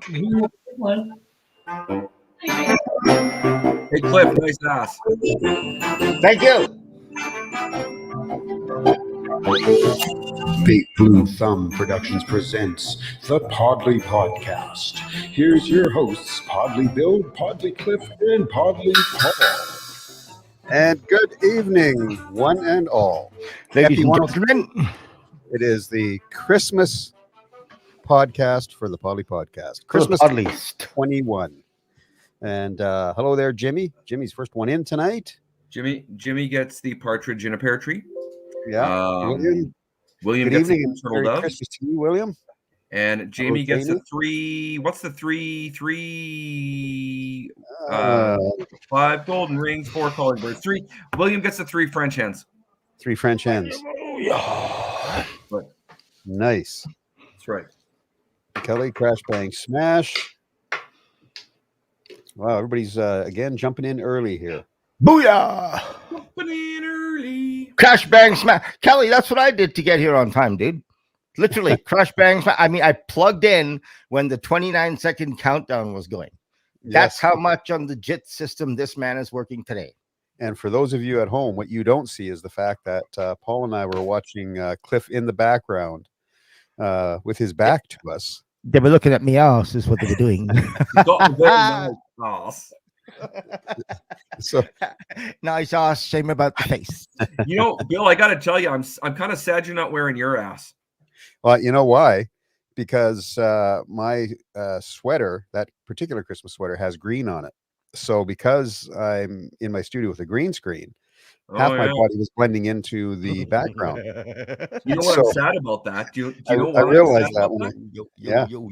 Hey, Cliff, nice ass. Thank you. Big Blue Thumb Productions presents the Podlie Podcast. Here's your hosts, Podlie Bill, Podlie Cliff, and Podlie Paul. And good evening, one and all. Ladies Happy and 103. gentlemen, It is the Christmas podcast for the Podlie Podcast. Christmas at least. 21. And hello there, Jimmy. Jimmy's first one in tonight. Jimmy gets the partridge in a pear tree. Yeah. William Good gets evening the and turtle Merry dove. Christmas to you, William. And Jamie Hello, gets Jamie. the three. What's the three? Uh, 5 golden rings, 4 calling birds. 3. William gets the 3 French hens. 3 French hens. Right. Nice. That's right. Kelly, crash, bang, smash. Wow, everybody's again jumping in early here. Booyah! Jumping in early. Crash, bang, smash. Kelly, that's what I did to get here on time, dude. Literally, crash, bang, smash. I mean, I plugged in when the 29-second countdown was going. That's Yes. how much on the JIT system this man is working today. And for those of you at home, what you don't see is the fact that Paul and I were watching Cliff in the background with his back to us. They were looking at me ass, is what they were doing. He's got a very nice ass. So Nice ass, shame about the face. You know, Bill, I got to tell you, I'm kind of sad you're not wearing your ass. well, you know why? Because my sweater, that particular Christmas sweater, has green on it. So because I'm in my studio with a green screen, half my body was blending into the background. You know what I'm So- sad about that? Do you know why I I'm realized sad that about when I, Yo, Yeah. yo.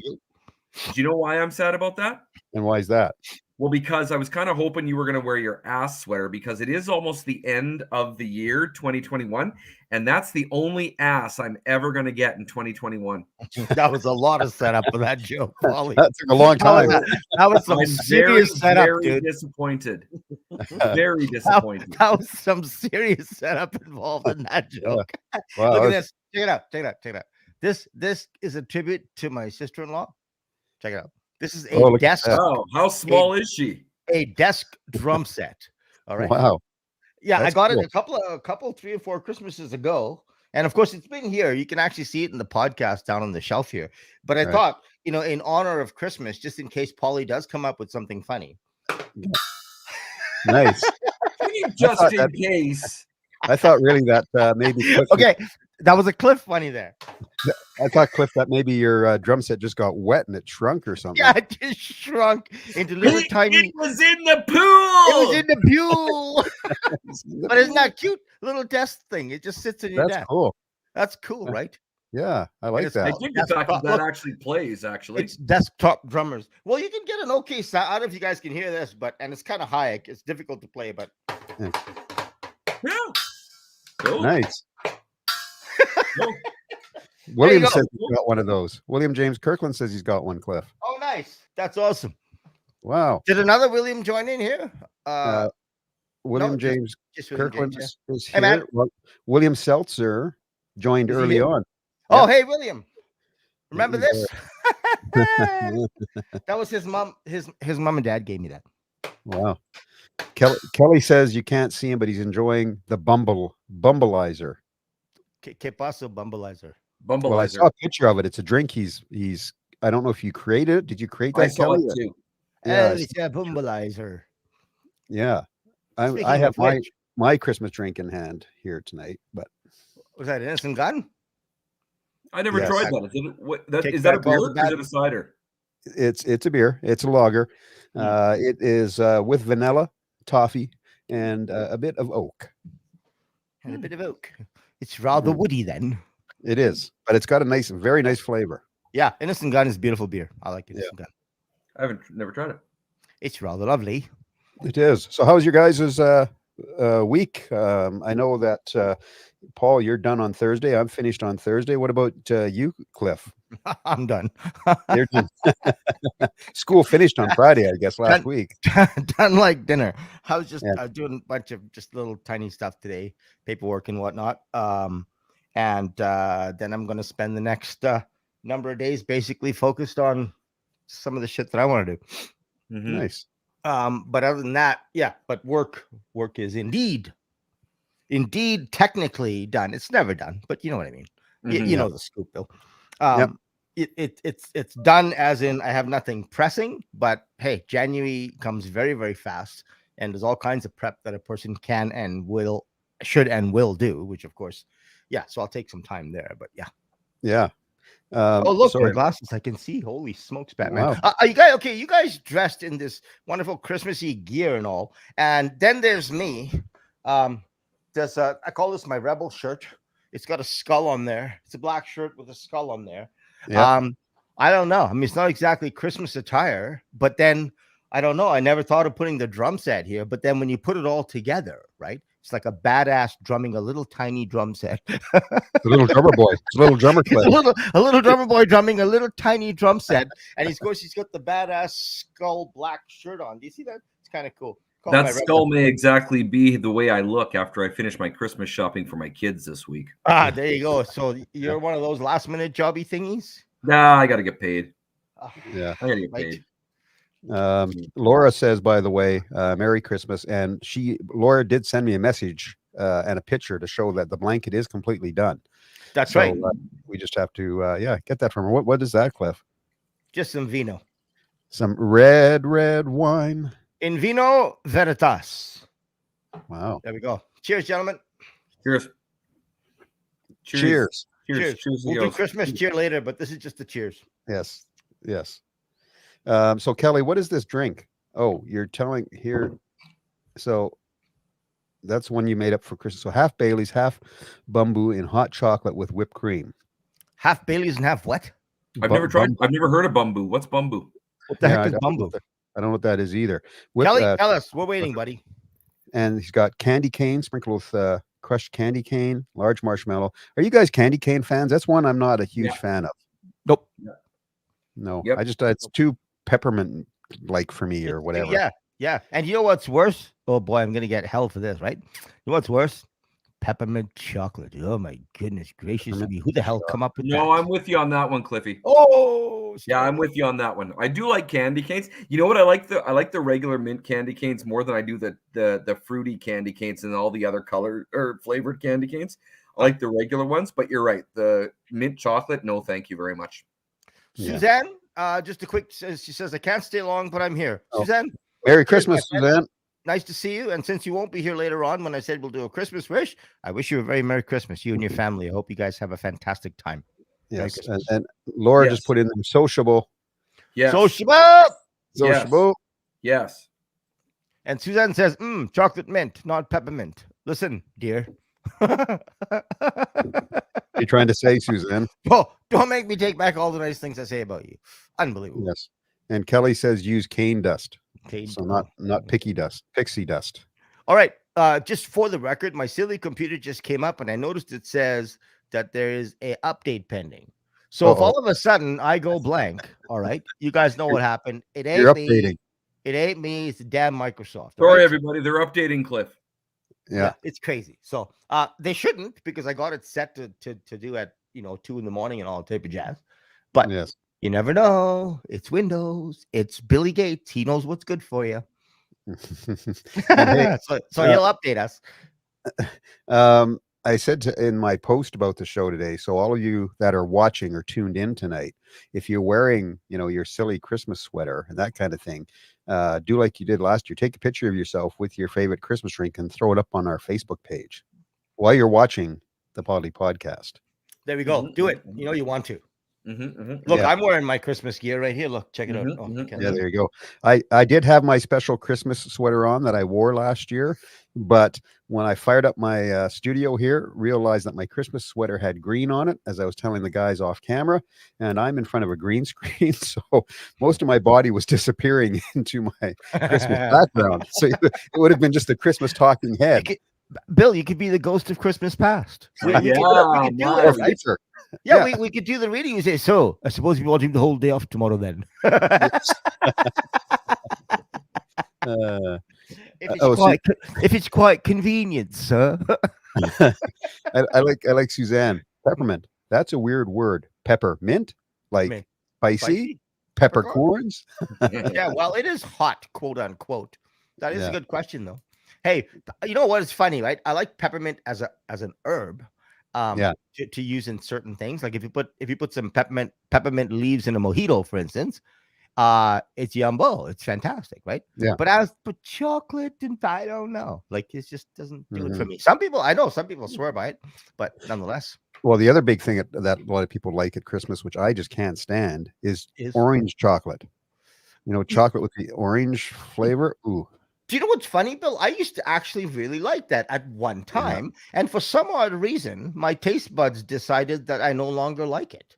Do you know why I'm sad about that? and why is that? Well, because I was kind of hoping you were going to wear your ass sweater because it is almost the end of the year, 2021, and that's the only ass I'm ever going to get in 2021. That was a lot of setup for that joke, Polly. That took a long time. That was some I'm serious setup, dude. disappointed. Very disappointed. That was some serious setup involved in that joke. Wow, Look at that's- this. Check it out. Check it out. Check it out. This is a tribute to my sister-in-law. Check it out. This is a Oh, look at desk, that. Wow, how small is she? a desk drum set. All right. Wow. Yeah, That's I got cool. it a couple, 3 or 4 Christmases ago. And of course, it's been here. You can actually see it in the podcast down on the shelf here. But I Right. thought, in honor of Christmas, just in case Polly does come up with something funny. Nice. Just thought in that- case. I thought really that maybe Cliff, Okay, that was a Cliff funny there. I thought Cliff that maybe your drum set just got wet and it shrunk or something. Yeah, it just shrunk into little tiny. It was in the pool. It was in the pool. But isn't that cute? Little desk thing. It just sits in your That's desk. cool. That's cool, right? Yeah, I like it's I that. think the fact that Look, actually plays, actually. It's desktop drummers. Well, you can get an okay sound. I don't know if you guys can hear this, and it's kind of high. It's difficult to play, but Yeah. Cool. Nice. Cool. William go. says he's got one of those. William James Kirkland says he's got one, Cliff. oh, nice. That's awesome. Wow. Did another William join in here? William no, just- James Just William Kirkland James, is Hey, man. here. Well, William Seltzer joined Is he early here? on. yeah. Oh, Yeah. hey, William. Remember he's this? That was his mom. His mom and dad gave me that. Wow. Kelly says you can't see him, but he's enjoying the Bumbleizer. Que paso, Bumbleizer? Well, I Bumbleizer. saw a picture of it. It's a drink. He's. I don't know if you created it. Did you create I that, saw Kelly? it too. Yeah, It's a Bumbleizer. yeah. I Speaking have of which, my Christmas drink in hand here tonight, but was that Innocent Gun? I never Yes. tried that. Is it, what, that, Kick is that a back all beer the or is bad- it a cider? it's a beer. It's a lager. Hmm. It is with vanilla, toffee, and a bit of oak. And a bit of oak. It's rather Mm. woody then. It is, but it's got a very nice flavor. Yeah, Innocent Gun is beautiful beer. I like Innocent Gun. I never tried it. It's rather lovely. It is. So, how's your guys' week? I know that Paul, you're done on Thursday. I'm finished on Thursday. What about you, Cliff? I'm done. You're done. School finished on Friday, I guess, last Done. week. Done like dinner. I was just Yeah. doing a bunch of just little tiny stuff today, paperwork and whatnot. And then I'm going to spend the next number of days basically focused on some of the shit that I want to do. Mhm. Nice. But other than that, yeah. But work is indeed technically done. It's never done, but you know what I mean. Mhm. You know the scoop, Bill. It's done as in I have nothing pressing, but hey, January comes very, very fast, and there's all kinds of prep that a person can and should and will do, which of course, yeah. So I'll take some time there, but yeah. Yeah. Oh, look, so my glasses, I can see. Holy smokes, Batman. Wow. Are you guys okay? You guys dressed in this wonderful Christmassy gear and all. And then there's me. There's I call this my rebel shirt. It's got a skull on there. It's a black shirt with a skull on there. Yeah. I don't know. I mean, it's not exactly Christmas attire, but then I don't know. I never thought of putting the drum set here, but then when you put it all together, right? It's like a badass drumming a little tiny drum set. The little drummer boy. It's a little drummer clip. a little drummer boy drumming a little tiny drum set, and he's got the badass skull black shirt on. Do you see that? It's kind of cool. That skull may exactly be the way I look after I finish my Christmas shopping for my kids this week. There you go. So you're one of those last minute jobby thingies? Nah, I got to get paid. Yeah, I got to get paid. Laura says, by the way, Merry Christmas. And Laura did send me a message and a picture to show that the blanket is completely done. That's right. We just have to, get that from her. What is that, Cliff? Just some vino. Some red wine. In vino veritas. Wow. There we go. Cheers, gentlemen. Cheers. Cheers. Cheers. We'll do Christmas cheer later, but this is just the cheers. Yes. So Kelly, what is this drink? Oh, you're telling here. So that's one you made up for Christmas. So half Bailey's, half Bumbu in hot chocolate with whipped cream. Half Bailey's and half what? I've never tried. I've never heard of Bumbu. What's Bumbu? What the heck is Bumbu? I don't know what that is either. Kelly, tell us. We're waiting, buddy. And he's got candy cane sprinkled with crushed candy cane, large marshmallow. Are you guys candy cane fans? That's one I'm not a huge fan of. Nope. No, I just it's too peppermint like for me or whatever. Yeah. And you know what's worse? Oh boy, I'm gonna get hell for this, right? You know what's worse? Peppermint chocolate. Oh my goodness gracious me. Who the hell come up with that? No, I'm with you on that one, Cliffy. Oh yeah, I'm with you on that one. I do like candy canes. You know what? I like the regular mint candy canes more than I do the fruity candy canes and all the other color or flavored candy canes. I like the regular ones, but you're right. The mint chocolate, no, thank you very much. Suzanne, just a quick. She says I can't stay long, but I'm here. Suzanne, Merry Christmas, Suzanne. Nice to see you. And since you won't be here later on, when I said we'll do a Christmas wish, I wish you a very Merry Christmas, you and your family. I hope you guys have a fantastic time. Yes. And Laura just put in there sociable. Yes. Sociable. Yes. And Suzanne says, chocolate mint, not peppermint. Listen, dear. You're trying to say, Suzanne? Oh, don't make me take back all the nice things I say about you. Unbelievable. Yes. And Kelly says use cane dust. So not pixie dust. All right. Just for the record, my silly computer just came up and I noticed it says that there is a update pending. So if all of a sudden I go blank, all right, you guys know what happened. It ain't me. It ain't me. It's the damn Microsoft. Sorry, everybody. They're updating Cliff. Yeah, it's crazy. So they shouldn't, because I got it set to do at 2 in the morning and all type of jazz. But you never know. It's Windows. It's Billy Gates. He knows what's good for you. Hey, so he'll update us. I said in my post about the show today, so all of you that are watching or tuned in tonight, if you're wearing, your silly Christmas sweater and that kind of thing, do like you did last year. Take a picture of yourself with your favorite Christmas drink and throw it up on our Facebook page while you're watching the Podlie Podcast. There we go. Do it. You want to. Look, I'm wearing my Christmas gear right here. Look, check it out. Yeah, there you go. I did have my special Christmas sweater on that I wore last year, but when I fired up my studio here, realized that my Christmas sweater had green on it, as I was telling the guys off camera, and I'm in front of a green screen, so most of my body was disappearing into my Christmas background. So it would have been just a Christmas talking head. Bill, you could be the ghost of Christmas past. We could do it, right? Yeah, we could do the reading. You say, so I suppose you want him the whole day off tomorrow then. If it's quite convenient, sir. I like Suzanne. Peppermint. That's a weird word. Peppermint, like spicy. Peppercorns? Yeah, well, it is hot, quote unquote. That is a Yeah. good question, though. Hey, you know what is funny, right? I like peppermint as an herb, Yeah. to use in certain things. Like if you put some peppermint leaves in a mojito, for instance, it's yumbo. It's fantastic, right? Yeah. But chocolate and I don't know. Like it just doesn't do it for me. I know some people swear by it, but nonetheless. Well, the other big thing that a lot of people like at Christmas, which I just can't stand, is orange chocolate. You know, chocolate with the orange flavor. Ooh. Do you know what's funny, Bill? I used to actually really like that at one time, and for some odd reason, my taste buds decided that I no longer like it.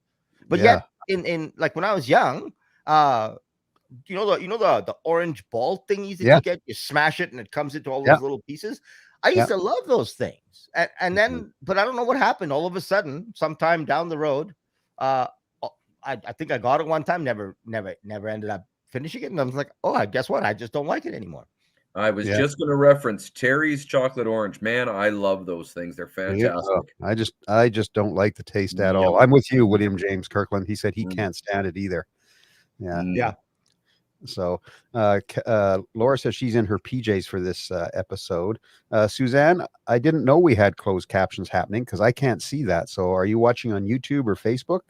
But yet, in like when I was young, you know the orange ball thingies that you get, you smash it and it comes into all those little pieces. I used to love those things, and then, but I don't know what happened. All of a sudden, sometime down the road, I think I got it one time, never ended up finishing it, and I was like, oh, guess what? I just don't like it anymore. I was just going to reference Terry's chocolate orange. Man, I love those things. They're fantastic. I just don't like the taste at all. I'm with you, William James Kirkland. He said he can't stand it either. Yeah. So Laura says she's in her PJs for this episode. Suzanne, I didn't know we had closed captions happening because I can't see that. So are you watching on YouTube or Facebook?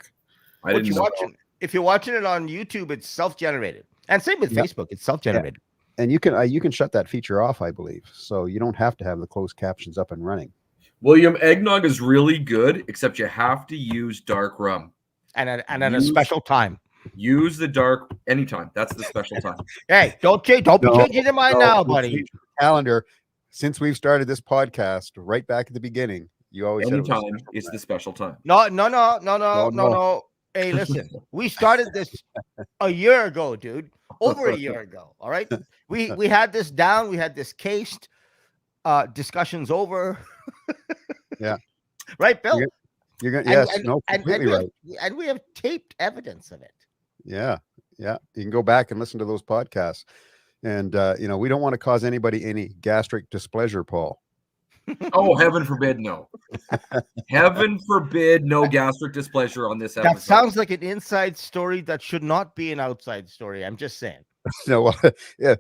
If you're watching it on YouTube, it's self-generated. And same with Facebook, it's self-generated. Yeah. And you can shut that feature off, I believe. So you don't have to have the closed captions up and running. William, eggnog is really good, except you have to use dark rum. And at a special time. Use the dark anytime. That's the special time. Hey, don't be changing your mind now, buddy. Calendar. Since we've started this podcast, right back at the beginning, you always anytime it's the special time. No. Hey, listen, we started this a year ago, dude. Over a year ago. All right. We had this down. We had this cased. Discussions over. Yeah. Right, Bill? You're gonna completely right. And we have taped evidence of it. Yeah. You can go back and listen to those podcasts. And we don't want to cause anybody any gastric displeasure, Paul. Oh, heaven forbid, no. Heaven forbid, no gastric displeasure on this episode. That sounds like an inside story that should not be an outside story. I'm just saying. No,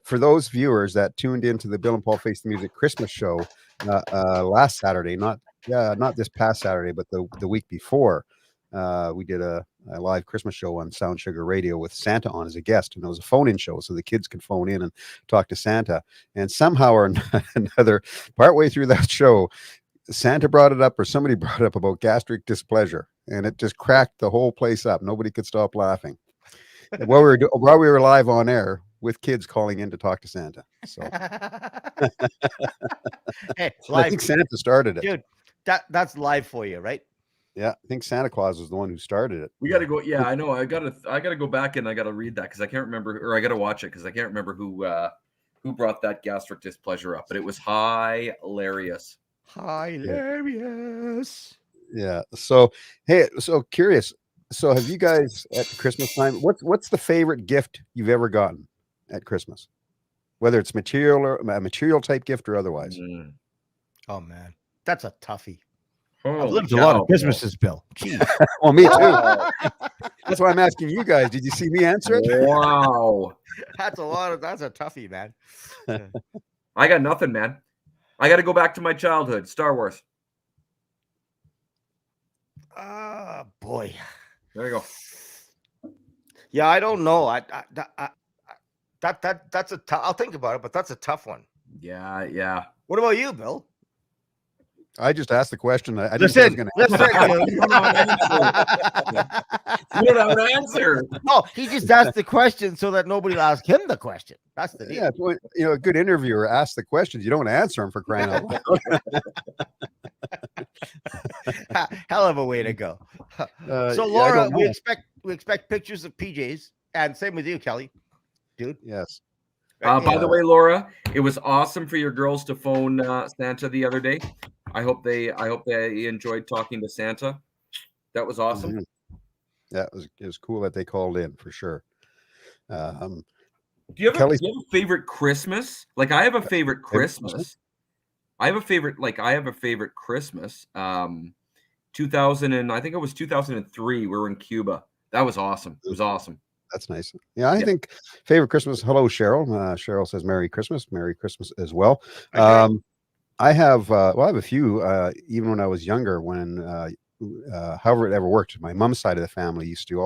for those viewers that tuned into the Bill and Paul Face the Music Christmas show last Saturday, not this past Saturday, but the week before, we did a live Christmas show on Sound Sugar Radio with Santa on as a guest, and it was a phone-in show, so the kids could phone in and talk to Santa. And somehow or another, partway through that show, Santa brought it up, or somebody brought it up about gastric displeasure, and it just cracked the whole place up. Nobody could stop laughing while we were live on air with kids calling in to talk to Santa. So, hey, I think Santa started it, dude. That's live for you, right? Yeah, I think Santa Claus was the one who started it. We got to go. Yeah, I know. I got to go back and I got to read that because I can't remember, or I got to watch it because I can't remember who brought that gastric displeasure up. But it was hilarious. Hilarious. Yeah. So curious. So have you guys at Christmas time? What's the favorite gift you've ever gotten at Christmas? Whether it's material or a material type gift or otherwise. Oh man, that's a toughie. I've lived a lot of Christmases, Bill. Jeez. Well, me too. That's why I'm asking you guys. Did you see me answer it? Wow. That's a toughie, man. I got nothing, man. I got to go back to my childhood. Star Wars. Boy. There you go. Yeah, I don't know. That's a tough. I'll think about it, but that's a tough one. Yeah. What about you, Bill? I just asked the question. I listen. You don't have an answer. No, he just asked the question so that nobody will ask him the question. That's the deal. Yeah, a good interviewer asks the questions. You don't answer them for crying out loud. Hell of a way to go. So Laura, we expect pictures of PJs, and same with you, Kelly, dude. Yes. By the way, Laura, it was awesome for your girls to phone Santa the other day. I hope they enjoyed talking to Santa. That was awesome. Mm-hmm. Yeah, it was cool that they called in for sure. Do you have a favorite Christmas? Like I have a favorite Christmas. I have a favorite Christmas. 2000 and I think it was 2003. We were in Cuba. That was awesome. It was awesome. That's nice. Yeah, I think favorite Christmas. Hello, Cheryl. Cheryl says Merry Christmas. Merry Christmas as well. Okay. I have I have a few. Even when I was younger, when however it ever worked, my mom's side of the family used to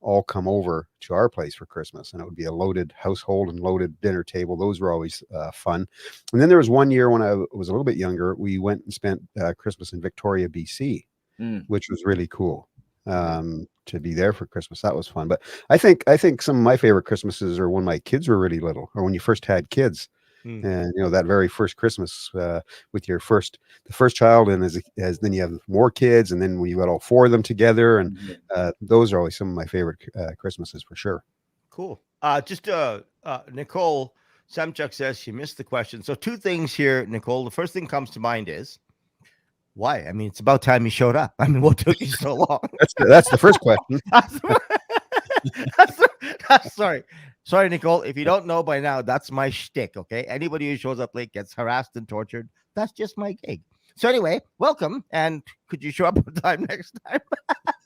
all come over to our place for Christmas, and it would be a loaded household and loaded dinner table. Those were always fun. And then there was one year when I was a little bit younger. We went and spent Christmas in Victoria, BC, which was really cool. To be there for Christmas, that was fun. But I think some of my favorite Christmases are when my kids were really little, or when you first had kids. And that very first Christmas with the first child, and as then you have more kids, and then when you got all four of them together, and those are always some of my favorite Christmases for sure. Cool. Nicole Samchuk says she missed the question. So two things here, Nicole. The first thing comes to mind is why? I mean, it's about time you showed up. I mean, what took you so long? That's the first question. Sorry, Nicole. If you don't know by now, that's my shtick. Okay, anybody who shows up late gets harassed and tortured. That's just my gig. So anyway, welcome, and could you show up on time next time?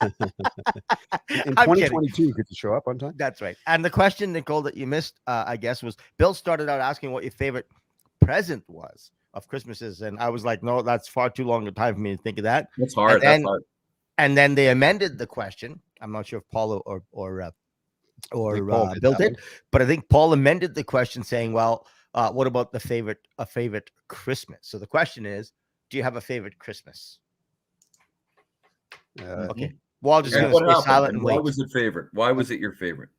In 2022, could you show up on time? That's right. And the question, Nicole, that you missed, I guess, was Bill started out asking what your favorite present was of Christmases, and I was like, no, that's far too long a time for me to think of that. That's hard. That's hard. And then they amended the question. I'm not sure if Paul or Bill did, but I think Paul amended the question saying, well, what about a favorite Christmas? So the question is, do you have a favorite Christmas? Okay. Well, I'll just stay silent and wait. Why was it favorite? Why was it your favorite?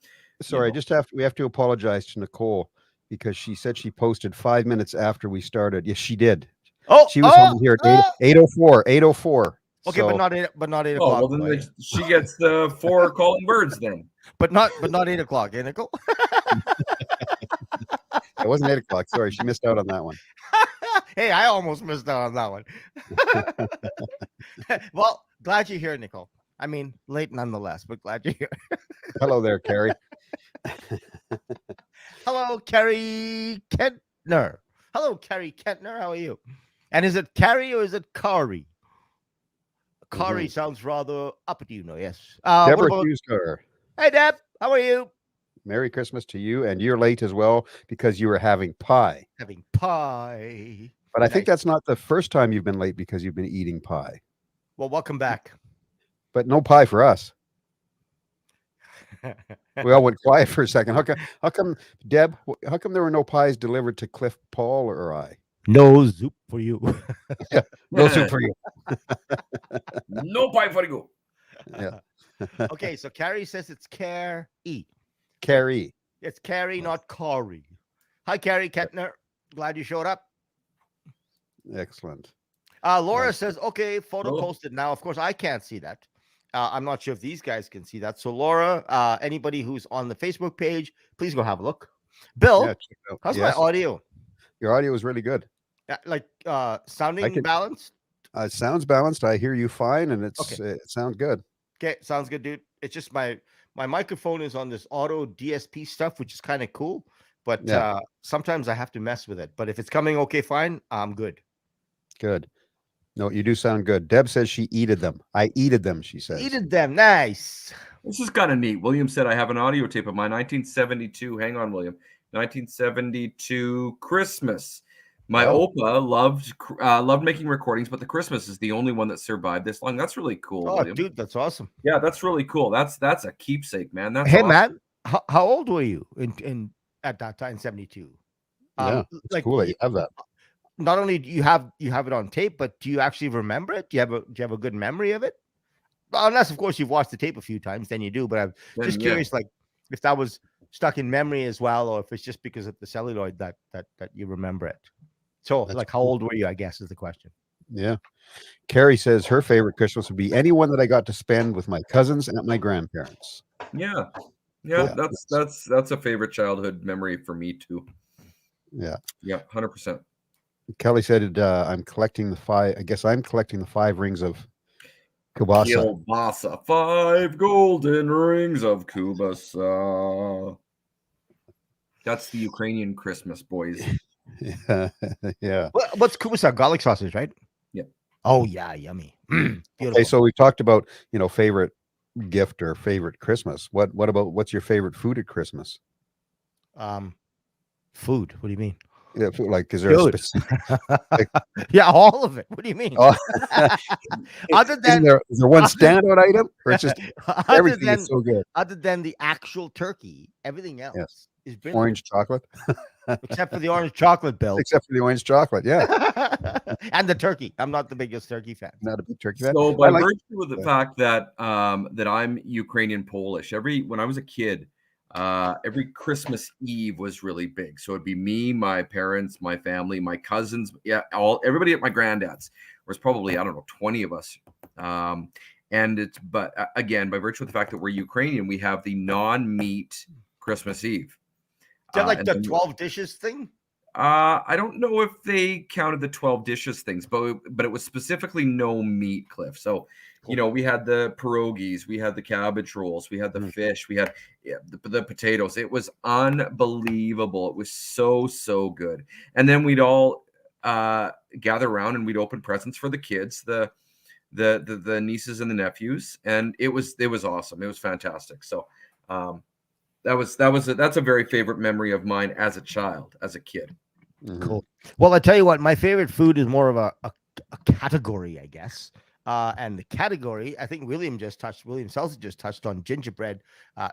Sorry, we have to apologize to Nicole because she said she posted 5 minutes after we started. Yes, she did. Oh, she was home here at 8:04. Okay, so, but not 8 o'clock. Well, then she gets the 4 calling birds then. But not 8 o'clock, eh, Nicole? It wasn't 8 o'clock. Sorry, she missed out on that one. Hey, I almost missed out on that one. Well, glad you're here, Nicole. I mean, late nonetheless, but glad you're here. Hello there, Carrie. Hello, Carrie Kentner. Hello, Carrie Kentner. How are you? And is it Carrie or is it Kari? Kari sounds rather uppity, yes. Deborah Husker. Hey, Deb. How are you? Merry Christmas to you, and you're late as well because you were having pie. But I think that's not the first time you've been late because you've been eating pie. Well, welcome back. But no pie for us. We all went quiet for a second. How come, Deb? How come there were no pies delivered to Cliff, Paul, or I? No soup for you. No soup for you. No pie for you. Yeah. Okay, so Carrie says it's Carrie. Carrie. It's Carrie, not Corey. Hi, Carrie Kettner. Glad you showed up. Excellent. Laura says, okay, photo posted. Now, of course, I can't see that. I'm not sure if these guys can see that. So, Laura, anybody who's on the Facebook page, please go have a look. Bill, how's my audio? Your audio is really good. Sounding balanced? It sounds balanced. I hear you fine, and it sounds good. Okay, sounds good, dude. It's just my microphone is on this auto DSP stuff, which is kind of cool. But sometimes I have to mess with it. But if it's coming okay, fine, I'm good. Good. No, you do sound good. Deb says she eated them. I eated them, she says. Eated them. Nice. This is kind of neat. William said, I have an audio tape of my 1972. Hang on, William. 1972 Christmas. My Opa loved making recordings, but the Christmas is the only one that survived this long. That's really cool. Oh, William. dude, that's awesome. Yeah, that's really cool. That's a keepsake, man. That's hey, awesome. Matt, how old were you in at that time? 72. Yeah, it's cool that you have that. Not only do you have it on tape, but do you actually remember it? Do you have a good memory of it? Well, unless, of course, you've watched the tape a few times, then you do. But I'm just curious, like if that was stuck in memory as well, or if it's just because of the celluloid that you remember it. So, like, how old were you, I guess, is the question. Yeah. Carrie says her favorite Christmas would be any one that I got to spend with my cousins and my grandparents. Yeah. Yeah, that's a favorite childhood memory for me, too. Yeah. Yeah, 100%. Kelly said, I'm collecting the 5. I guess I'm collecting the 5 rings of kielbasa. Kielbasa. 5 golden rings of kielbasa. That's the Ukrainian Christmas, boys. Yeah. What's kielbasa? Garlic sausage, right? Yeah. Oh, yeah. Yummy. Okay, so we talked about, favorite gift or favorite Christmas. What's your favorite food at Christmas? Food. What do you mean? Yeah, like is there a Dude. specific? Yeah, all of it. What do you mean? Oh, Other than is there one standout item, or it's just other everything than is so good? other than the actual turkey, everything Yes, else is brilliant. orange chocolate, Except for the orange chocolate, Bill. except for the orange chocolate. Yeah, And the turkey. I'm not the biggest turkey fan. not a big turkey fan. So I by like virtue of the fact that that I'm Ukrainian Polish, when I was a kid, every Christmas Eve was really big. So it'd be me, my parents, my family, my cousins, everybody at my granddad's. There's probably, I don't know, 20 of us. But again, by virtue of the fact that we're Ukrainian, we have the non-meat Christmas Eve. Is that like the 12 dishes thing? I don't know if they counted the 12 dishes things, but it was specifically no meat, Cliff. So, we had the pierogies, we had the cabbage rolls, we had the fish, we had the potatoes. It was unbelievable. It was so, so good. And then we'd all gather around and we'd open presents for the kids, the nieces and the nephews, and it was awesome. It was fantastic. So, that's a very favorite memory of mine as a child, as a kid. Cool. Well, I tell you what, my favorite food is more of a category, I guess. And the category, I think William Seltzer just touched on gingerbread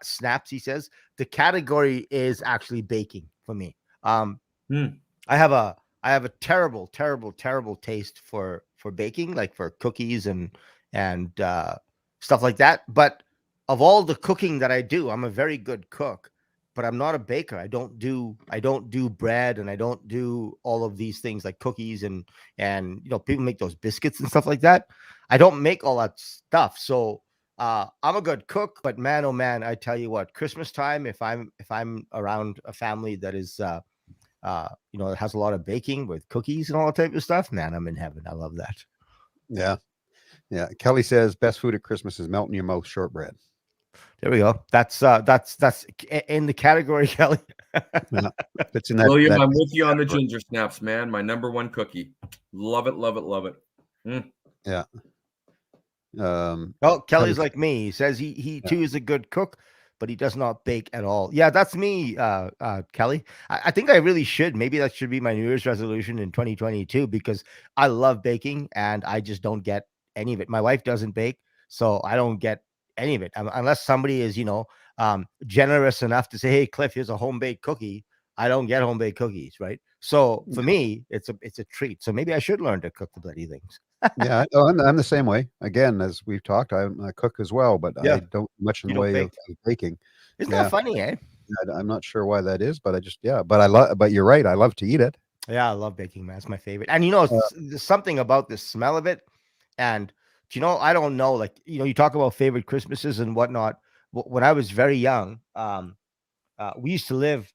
snaps. He says the category is actually baking for me. I have a terrible, terrible, terrible taste for baking, like for cookies and stuff like that. But of all the cooking that I do, I'm a very good cook, but I'm not a baker. I don't do bread, and I don't do all of these things like cookies and people make those biscuits and stuff like that. I don't make all that stuff. So I'm a good cook, but man, oh man, I tell you what, Christmas time, if I'm around a family that is that has a lot of baking with cookies and all that type of stuff, man, I'm in heaven. I love that. Yeah. Kelly says best food at Christmas is melt in your mouth shortbread. There we go. That's in the category, Kelly. It's in that, William, I'm with you on the ginger snaps, man. My number one cookie. Love it, love it, love it. Yeah. Kelly's like me. He says he too is a good cook, but he does not bake at all. Yeah, that's me, Kelly. I think I really should. Maybe that should be my New Year's resolution in 2022, because I love baking and I just don't get any of it. My wife doesn't bake, so I don't get any of it unless somebody is generous enough to say, hey, Cliff, here's a home-baked cookie. I don't get home-baked cookies, right? So for me, it's a treat. So maybe I should learn to cook the bloody things. Yeah, I'm the same way. Again, as we've talked, I cook as well, but I don't much in the way of baking. Isn't that funny, eh? I'm not sure why that is, but but you're right. I love to eat it. Yeah, I love baking, man. It's my favorite. And there's something about the smell of it. And I don't know, like, you talk about favorite Christmases and whatnot. When I was very young, we used to live,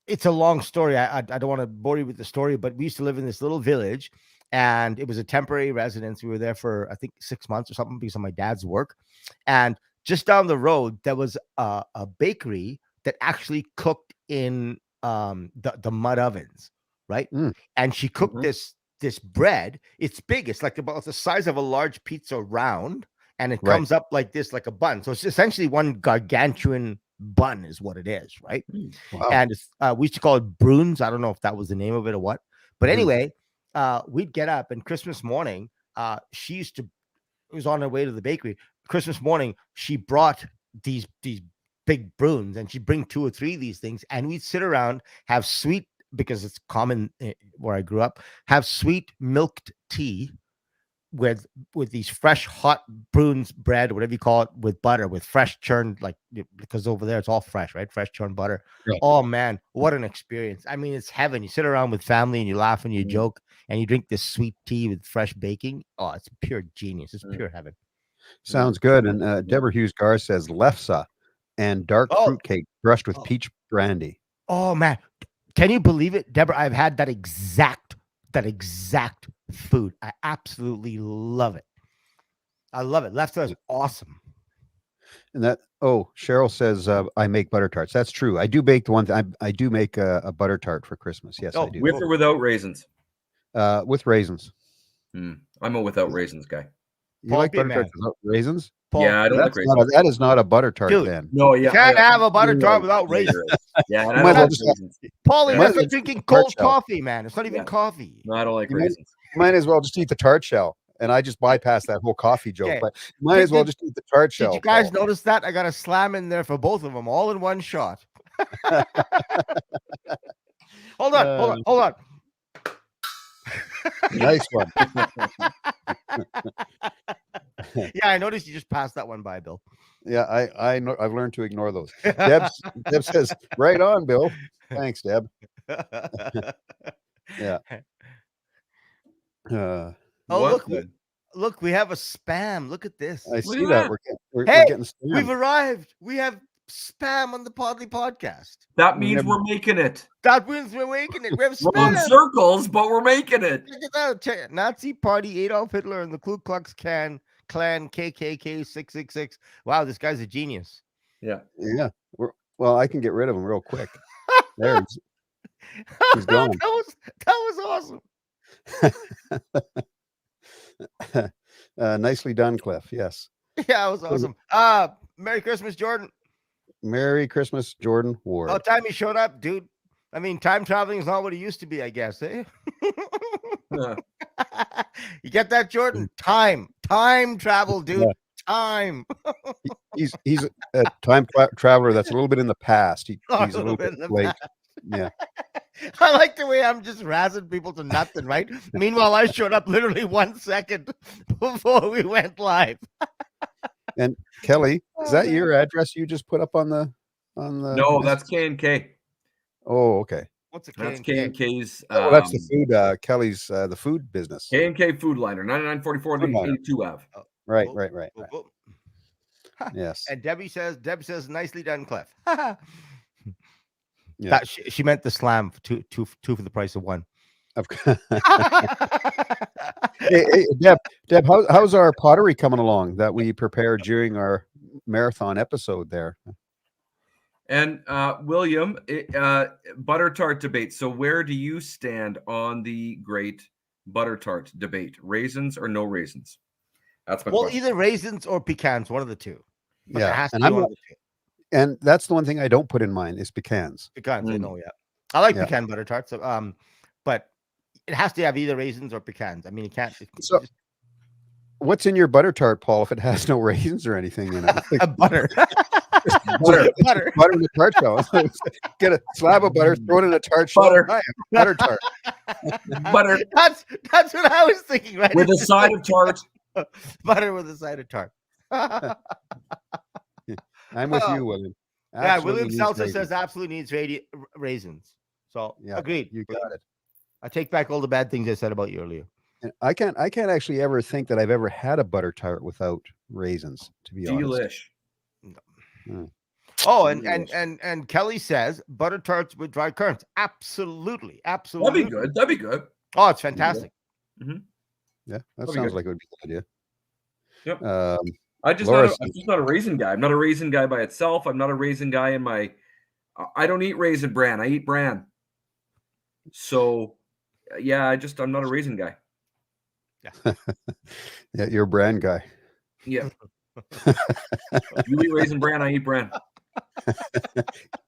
it's a long story. I don't want to bore you with the story, but we used to live in this little village, and it was a temporary residence. We were there for, I think, 6 months or something because of my dad's work. And just down the road, there was a bakery that actually cooked in the mud ovens, right? And she cooked this bread. It's big. It's like about the size of a large pizza round, and it comes up like this, like a bun. So it's essentially one gargantuan bun is what it is, right? Wow. And we used to call it bruns. I don't know if that was the name of it or what, but anyway, we'd get up, and Christmas morning, it was on her way to the bakery. Christmas morning, she brought these big bruns, and she'd bring 2 or 3 of these things, and we'd sit around, have sweet, because it's common where I grew up, have sweet milked tea with these fresh hot bruns bread, whatever you call it, with butter, with fresh churned, like, because over there it's all fresh, right? Fresh churned butter. Right. Oh man, what an experience. I mean, it's heaven. You sit around with family and you laugh and you joke and you drink this sweet tea with fresh baking. Oh, it's pure genius. It's pure heaven. Sounds good. And Deborah Hughes Gar says lefse and dark fruitcake brushed with peach brandy. Oh man, can you believe it, Deborah? I've had that exact food. I absolutely love it. I love it. Lefse is awesome. And Cheryl says I make butter tarts. That's true. I do bake the one thing. I do make a butter tart for Christmas. Yes, I do. With or without raisins? With raisins. I'm a without raisins guy. You Paul, like be a butter man. tarts without raisins? Paul, Yeah, I don't like That's raisins. not that is not a butter tart Dude, then. No, you yeah. can't have a butter you're tart right. without Yeah, you're raisins. right. Yeah, and You I might don't as well like just raisins. Paulie, Yeah. that's Might like as well drinking eat the tart cold shell. coffee, man. It's not even Yeah. coffee. No, I don't like You might, raisins. you might as well just eat the tart shell. And I just bypassed that whole coffee joke. Okay. But you might as well Did- just eat the tart Did shell. you guys Paul. notice that? I got a slam in there for both of them, all in one shot. Hold on. Nice one. Yeah, I noticed you just passed that one by, Bill. Yeah, I know. I've learned to ignore those. Deb says, "Right on, Bill." Thanks, Deb. Yeah. Oh, What look, we have a spam. Look at this. I at see that. that. We're Hey, getting we've spammed. arrived. We have spam on the Podlie podcast. That We means never- we're making it. That means we're making it. We have We're on spam. circles, but we're making it. Check it out. Nazi Party, Adolf Hitler, and the Ku Klux Klan KKK 666. Wow, this guy's a genius. Yeah. Yeah. Well, I can get rid of him real quick. There, he's gone. that was awesome. Nicely done, Cliff. Yes. Yeah, it was awesome. Merry Christmas, Jordan. Merry Christmas, Jordan Ward. About time you showed up, dude. I mean, time traveling is not what it used to be, I guess. Eh? Yeah. You get that, Jordan? Time travel, dude. Yeah. Time. He's a time traveler that's a little bit in the past. He's a little bit in the late. past. Yeah. I like the way I'm just razzing people to nothing, right? Meanwhile, I showed up literally 1 second before we went live. And Kelly, is that your address you just put up on the No, that's K&K. Oh, okay. What's a That's K&K? K&K's. Well, that's the food. Kelly's the food business. K&K Food Liner, 9944 Food Liner. 82 Ave. Right. Whoop. Yes. And Deb says, nicely done, Cliff. Yeah. She meant the slam for two for the price of one. Hey, Deb, how's our pottery coming along that we prepared during our marathon episode there? And William, butter tart debate. So where do you stand on the great butter tart debate? Raisins or no raisins? That's my question. Either raisins or pecans, one of the two. But it has to and be one of the two. And that's the one thing I don't put in mine is pecans. Pecans, I know, yeah. I like Yeah. pecan butter tarts, but it has to have either raisins or pecans. I mean, it can't. So, what's in your butter tart, Paul? If it has no raisins or anything in it, butter. butter Butter. in the tart shell. Get a slab of butter, throw it in a tart shell. Butter. Hi, butter tart. Butter That's what I was thinking, right? with a side of tart. Butter with a side of tart. I'm with you, William. Yeah, Absolutely William needs Seltzer raisins. says absolutely needs raisins. So Yeah, agreed. You got it. I take back all the bad things I said about you earlier. And I can't actually ever think that I've ever had a butter tart without raisins, to be honest. Delish. Oh, and Kelly says butter tarts with dried currants. Absolutely. That'd be good. Oh, it's fantastic. Yeah, that That'd be sounds good. like it would be a good Yep. idea. I'm Laura just not a raisin guy. I'm not a raisin guy by itself. I'm not a raisin guy in my. I don't eat Raisin Bran. I eat Bran. So, yeah, I'm not a raisin guy. Yeah, you're a brand guy. Yeah. You eat Raisin Bran. I eat Bran.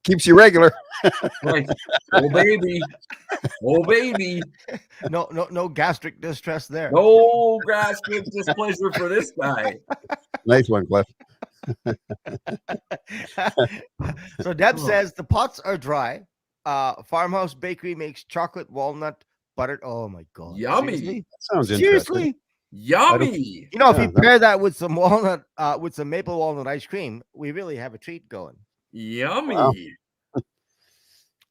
Keeps you regular. Right. Oh baby. Oh baby. No gastric distress there. No gastric displeasure for this guy. Nice one, Cliff. So Deb says the pots are dry. Farmhouse Bakery makes chocolate walnut butter. Oh my god. Yummy. Seriously? That sounds interesting. Seriously? Yummy. You know, if Yeah, you pair that with some walnut, with some maple walnut ice cream, we really have a treat going. Yummy. Wow.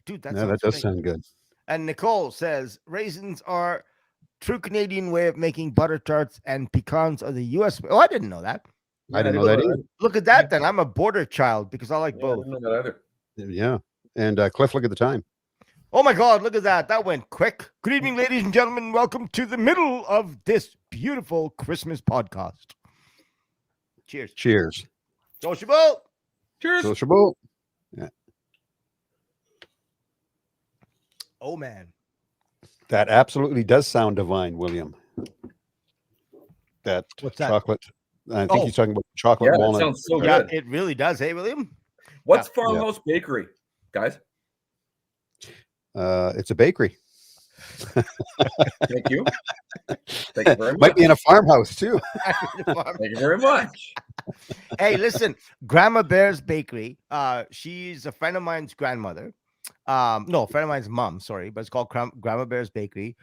Dude, that Yeah, sounds that does great. sound good. And Nicole says raisins are true Canadian way of making butter tarts, and pecans are the U.S. way. Oh, I didn't know that. I didn't know that either. Look at that, then. I'm a border child because I like Yeah, I both. didn't know that either. Yeah. And Cliff, look at the time. Oh my God, look at that. That went quick. Good evening, ladies and gentlemen. Welcome to the middle of this beautiful Christmas podcast. Cheers. Cheers. Sociable. Cheers. Sociable. Yeah. Oh, man. That absolutely does sound divine, William. That What's that? chocolate. I think Oh. he's talking about chocolate Yeah, that walnut. sounds so Yeah, good. it really does. Hey, William. What's Yeah. Farmhouse Bakery, guys? It's a bakery. Thank you. Thank you very much. Might be in a farmhouse too. Thank you very much. Hey, listen, Grandma Bear's Bakery. She's a friend of mine's grandmother. No, a friend of mine's mom. Sorry, but it's called Grandma Bear's Bakery.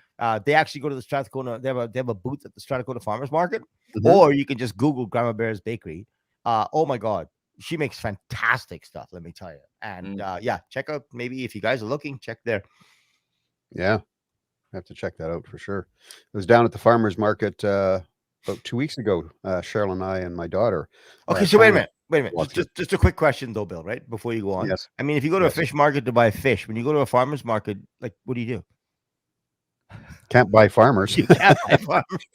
They actually go to the Strathcona. They have a booth at the Strathcona Farmers Market, or you can just Google Grandma Bear's Bakery. Oh my God, she makes fantastic stuff. Let me tell you. And yeah, check out, maybe if you guys are looking, check there. Yeah, I have to check that out for sure. It was down at the farmers market about 2 weeks ago. Cheryl and I and my daughter. Okay, so wait a minute. What's Just a quick question though, Bill. Right before you go on. Yes. I mean, if you go to Yes. a fish market to buy fish, when you go to a farmer's market, like, what do? Can't buy farmers. You can't buy farmers.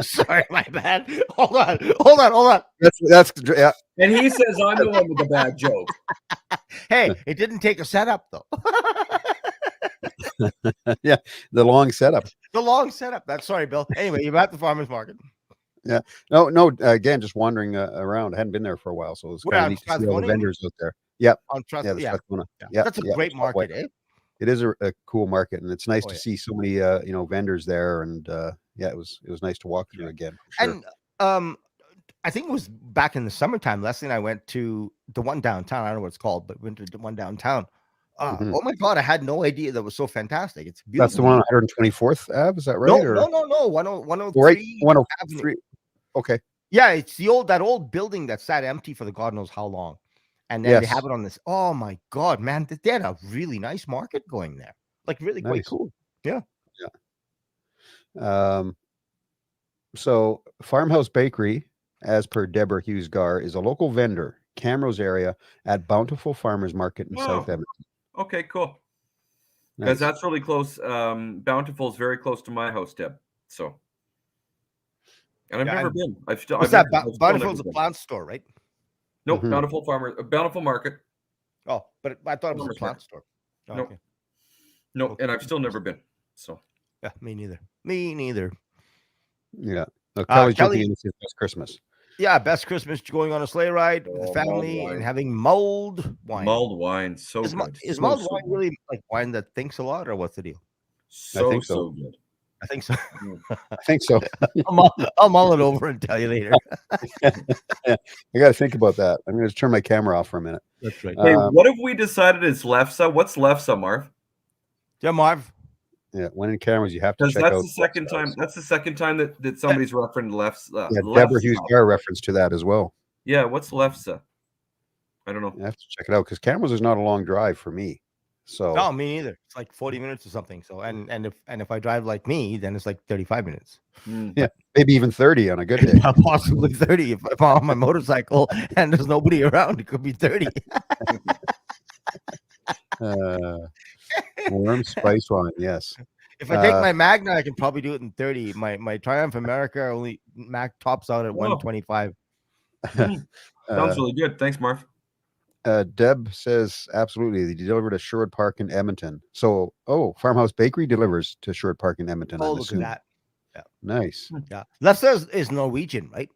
Sorry, my bad. Hold on. That's yeah. And he says I'm the one with the bad joke. Hey, it didn't take a setup though. Yeah, the long setup. The long setup. That's sorry, Bill. Anyway, you're at the farmer's market. No. Again, just wandering around. I hadn't been there for a while, so it was Where, kind on of neat to see all the Strathcona, you mean? vendors out there. Yep. On Trust, Yeah, the yeah. Strathcona. Yeah. Yeah, That's a great it's called market, eh? It is a cool market, and it's nice Oh, to yeah. see so many vendors there. And yeah, it was nice to walk through again. For sure. And I think it was back in the summertime. Leslie and I went to the one downtown. I don't know what it's called, but went to the one downtown. Oh my God, I had no idea that was so fantastic. It's beautiful. That's the one on 124th Ave, is that right? No. 103 Right, Avenue. 103. Okay. Yeah, it's that old building that sat empty for the God knows how long. And then they Yes. have it on this. Oh my God, man. They had a really nice market going there. Like really quite Nice. cool. Yeah. So Farmhouse Bakery, as per Deborah Hughes Gar, is a local vendor, Camrose area, at Bountiful Farmers Market in South Edmonton. Okay, cool. Because that's really close. Bountiful is very close to my house, Deb. So, and I've never been. What's I've that? never- I've still Bountiful's a never been. plant store, right? Nope, Bountiful Bountiful Market. Oh, but I thought it was a Farmers plant market. store. Oh, Nope. okay. No, Okay. and I've still never been. So, Yeah, me neither. Yeah. Kelly's Kelly- jumping in and says best Christmas. Yeah, best Christmas going on a sleigh ride with the Oh, family mulled and wine. having mulled wine. mulled wine, so Is, good. is So, mulled so wine good. really like wine that thinks a lot, or what's the deal? So, think so. so good. I think so. I think so. I'll mull it over and tell you later. I got to think about that. I'm going to turn my camera off for a minute. That's right. Hey, what have we decided it's Lefse? What's Lefse, Marv? Yeah, Marv. Yeah, when in cameras, you have to Because check that's out. the second time. That's the second time that somebody's referenced Lefse. Yeah, Deborah Hughes Gar reference to that as well. Yeah, what's Lefse? I don't know. You have to check it out because Camrose is not a long drive for me. So No, me neither. It's like 40 minutes or something. So and if I drive like me, then it's like 35 minutes. yeah, maybe even 30 on a good day. Possibly 30 if I'm on my motorcycle and there's nobody around. It could be 30. Warm spice wine, yes. If I take my Magna, I can probably do it in 30. My Triumph America only tops out at 125. Sounds really good. Thanks, Marv. Deb says absolutely. They deliver to Sherwood Park in Edmonton. So, Farmhouse Bakery delivers to Sherwood Park in Edmonton. Oh, I'm look assuming. at that. Nice. Yeah. Lefse is Norwegian, right?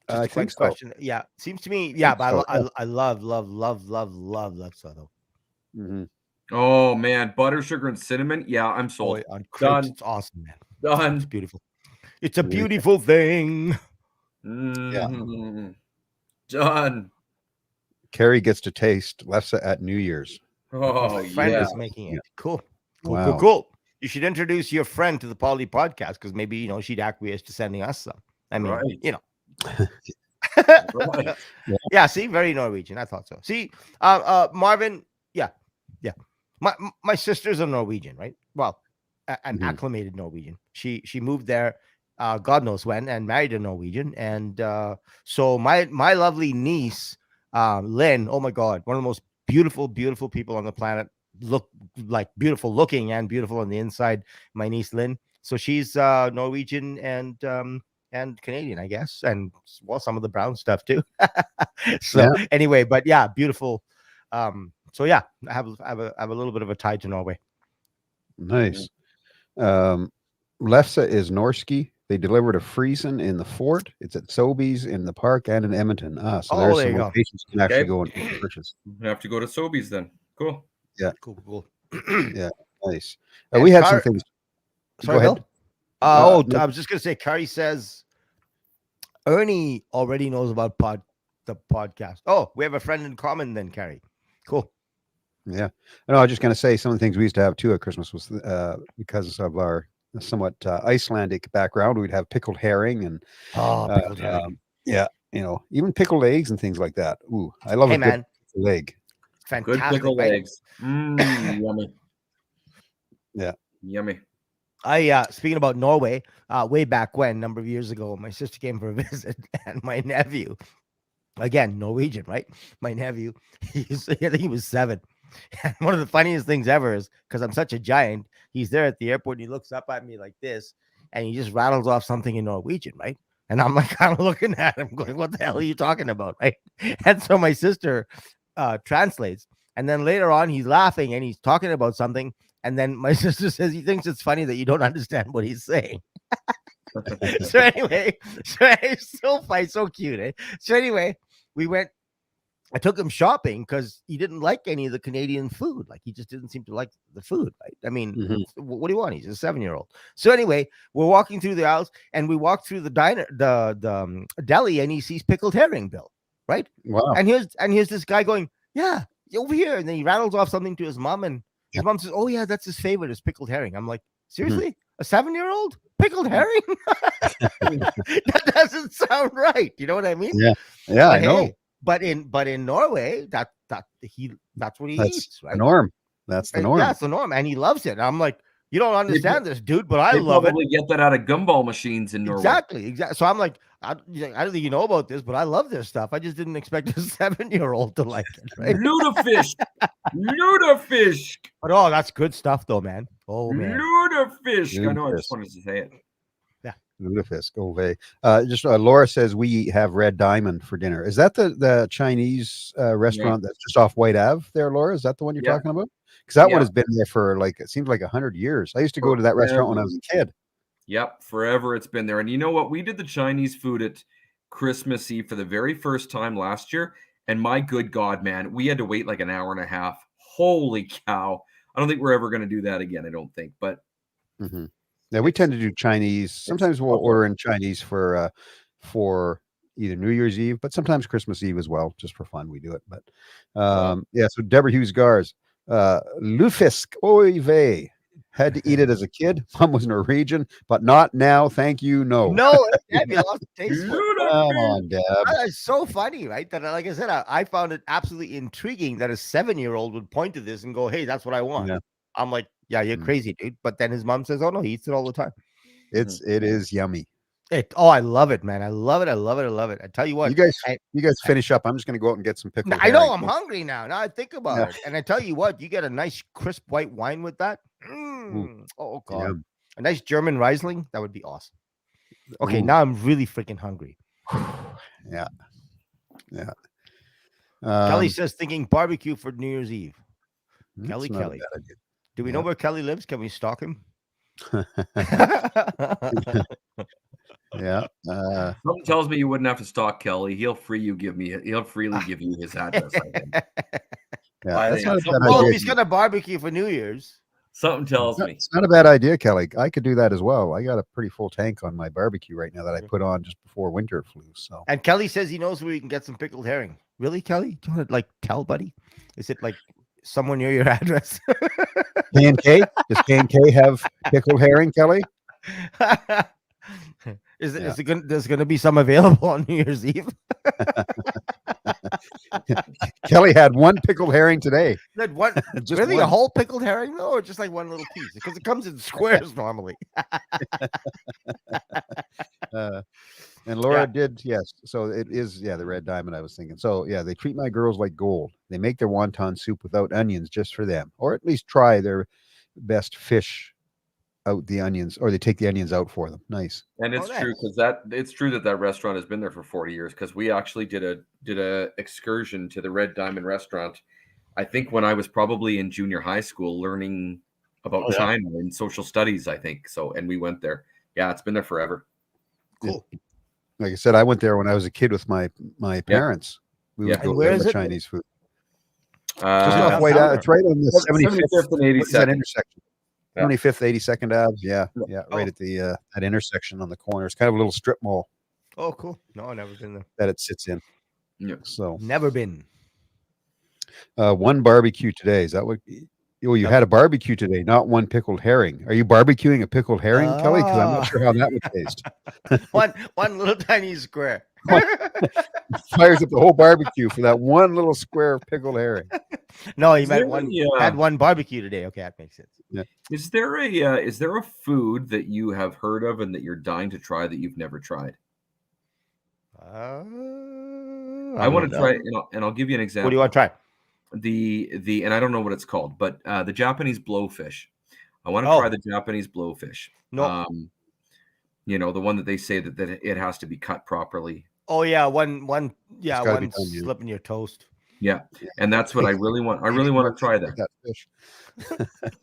I Just a quick think so. question. Yeah. Seems to me, yeah, think but so, I love Lefse though. Mhm. Oh man, butter, sugar, and cinnamon. Yeah, I'm sold. On crepes, Done. it's awesome, man. Done. It's beautiful. It's a beautiful thing. Mhm. Done. Carrie gets to taste Lefse at New Year's. Oh My friend yeah. is making it. Cool. Wow. Cool. You should introduce your friend to the Podlie Podcast because maybe she'd acquiesce to sending us some. I mean, Right. Right. Yeah. See, very Norwegian. I thought so. See, Marvin. Yeah. My sister's a Norwegian, right? Well, an acclimated Norwegian. She moved there, God knows when, and married a Norwegian. And so my lovely niece, Lynn. Oh my God, one of the most beautiful people on the planet. Look like beautiful looking and beautiful on the inside. My niece Lynn. So she's Norwegian and Canadian, I guess, and well, some of the brown stuff too. Anyway, but yeah, beautiful. So yeah, I have a little bit of a tie to Norway. Nice. Lefse is Norski. They deliver to Friesen in the Fort. It's at Sobeys in the park and in Edmonton. So Oh, there's there some you go. locations you can actually Okay. go and purchase. You have to go to Sobeys then. Cool. Cool. Yeah, nice. And We had some things. Sorry, Go ahead. Bill? No. I was just gonna say, Carrie says Ernie already knows about the podcast. Oh, we have a friend in common then, Carrie. Cool. Yeah. No, I was just going to say some of the things we used to have too at Christmas was because of our somewhat Icelandic background. We'd have pickled herring and Pickled herring. yeah, even pickled eggs and things like that. Ooh, I love a good pickled egg. Fantastic. Good pickled right? eggs. Yummy. Yeah. Yummy. Speaking about Norway, way back when, a number of years ago, my sister came for a visit, and my nephew, again Norwegian, right? My nephew, I think he was 7. And one of the funniest things ever is because I'm such a giant, he's there at the airport and he looks up at me like this, and he just rattles off something in Norwegian, right? And I'm like kind of looking at him, going, "What the hell are you talking about?" Right? And so my sister translates, and then later on he's laughing and he's talking about something. And then my sister says he thinks it's funny that you don't understand what he's saying. So anyway, it's so funny, so cute. Eh? So anyway, I took him shopping because he didn't like any of the Canadian food. Like he just didn't seem to like the food. Right? I mean, what do you want? He's a 7-year-old. So anyway, we're walking through the aisles and we walk through the diner, the deli, and he sees pickled herring, Bill. Right? Wow. And here's this guy going, "Yeah, over here," and then he rattles off something to his mom, and his mom says, "Oh yeah, that's his favorite, is pickled herring." I'm like, seriously? A 7-year-old? Pickled herring? That doesn't sound right. You know what I mean? Yeah, but I know. But in Norway, that's what he eats, right? The norm. That's the norm. That's the norm, and he loves it. And I'm like, you don't understand this, dude, but I love it. They probably get that out of gumball machines in Norway. Exactly. So I'm like, I don't think you know about this, but I love this stuff. I just didn't expect a 7-year-old to like it. Right? Lutefisk. But that's good stuff, though, man. Oh man, Lutefisk. I know. I just wanted to say it. Yeah, Lutefisk. Just Laura says we have Red Diamond for dinner. Is that the Chinese restaurant that's just off White Ave there, Laura? Is that the one you're talking about? Because that one has been there for it seems like 100 years. I used to go to that restaurant when I was a kid. Yep, forever it's been there. And you know what? We did the Chinese food at Christmas Eve for the very first time last year. And my good God, man, we had to wait like an hour and a half. Holy cow. I don't think we're ever going to do that again, I don't think. But yeah, we tend to do Chinese. Sometimes we'll order in Chinese for either New Year's Eve, but sometimes Christmas Eve as well, just for fun. We do it. But so Deborah Hughes Gars, Lufisk, oy vey. Had to eat it as a kid. Mom was Norwegian, but not now. Thank you. No. Deb, you lost the taste for it. Come on, Deb. That's so funny, right? That, like I said, I found it absolutely intriguing that a 7-year-old would point to this and go, "Hey, that's what I want." Yeah. I'm like, "Yeah, you're crazy, dude." But then his mom says, "Oh no, he eats it all the time." It is yummy. I love it, man. I love it. I tell you what, you guys finish up. I'm just going to go out and get some pickles. I know I'm hungry now. Now I think about it, and I tell you what, you get a nice crisp white wine with that. Oh God, yeah. A nice German Riesling, that would be awesome. Okay, now I'm really freaking hungry. Yeah. Kelly says thinking barbecue for New Year's Eve. Kelly. Do we know where Kelly lives? Can we stalk him? Yeah. Something tells me you wouldn't have to stalk Kelly. He'll freely give you his address. I think. If he's gonna barbecue for New Year's. Something tells me it's not a bad idea, Kelly. I could do that as well. I got a pretty full tank on my barbecue right now that I put on just before winter flew. So, and Kelly says he knows where you can get some pickled herring. Really, Kelly? Do you want to tell, buddy? Is it somewhere near your address? K&K? Does K&K have pickled herring, Kelly? There's going to be some available on New Year's Eve? Kelly had one pickled herring today. Really? A whole pickled herring, though, or just like one little piece? Because it comes in squares normally. And Laura did, yes. So it is, the Red Diamond I was thinking. So, they treat my girls like gold. They make their wonton soup without onions just for them, or at least try their best fish out the onions, or they take the onions out for them. Nice. And it's true because it's true that restaurant has been there for 40 years, because we actually did a excursion to the Red Diamond restaurant. I think when I was probably in junior high school, learning about China in social studies, I think. So, and we went there. Yeah, it's been there forever. Cool. Like I said, I went there when I was a kid with my parents. We would go And where to is it? Chinese food. Just downtown off White Ave. It's right on the 75th and 75th. What is that 82nd. intersection? Yeah. 25th, 82nd Ave. Yeah, right Oh. at the that intersection on the corner. It's kind of a little strip mall Oh, cool. No, I've never been there. that it sits in. Yeah. So Never been. one barbecue today. Is that what? Oh, you had a barbecue today, not one pickled herring. Are you barbecuing a pickled herring, Kelly? Because I'm not sure how that would taste. one little tiny square. Fires up the whole barbecue for that one little square of pickled herring. No, he Is meant there one. a, Had one barbecue today. Okay, that makes sense. Is there a food that you have heard of and that you're dying to try that you've never tried? I want to try, and I'll give you an example. What do you want to try? The and I don't know what it's called, but the Japanese blowfish. I want to try the Japanese blowfish. No. Um, the one that they say that it has to be cut properly. Oh yeah, one gotta be done, slip in your toast. Yeah, and that's what I really want. I really want to try that. that fish.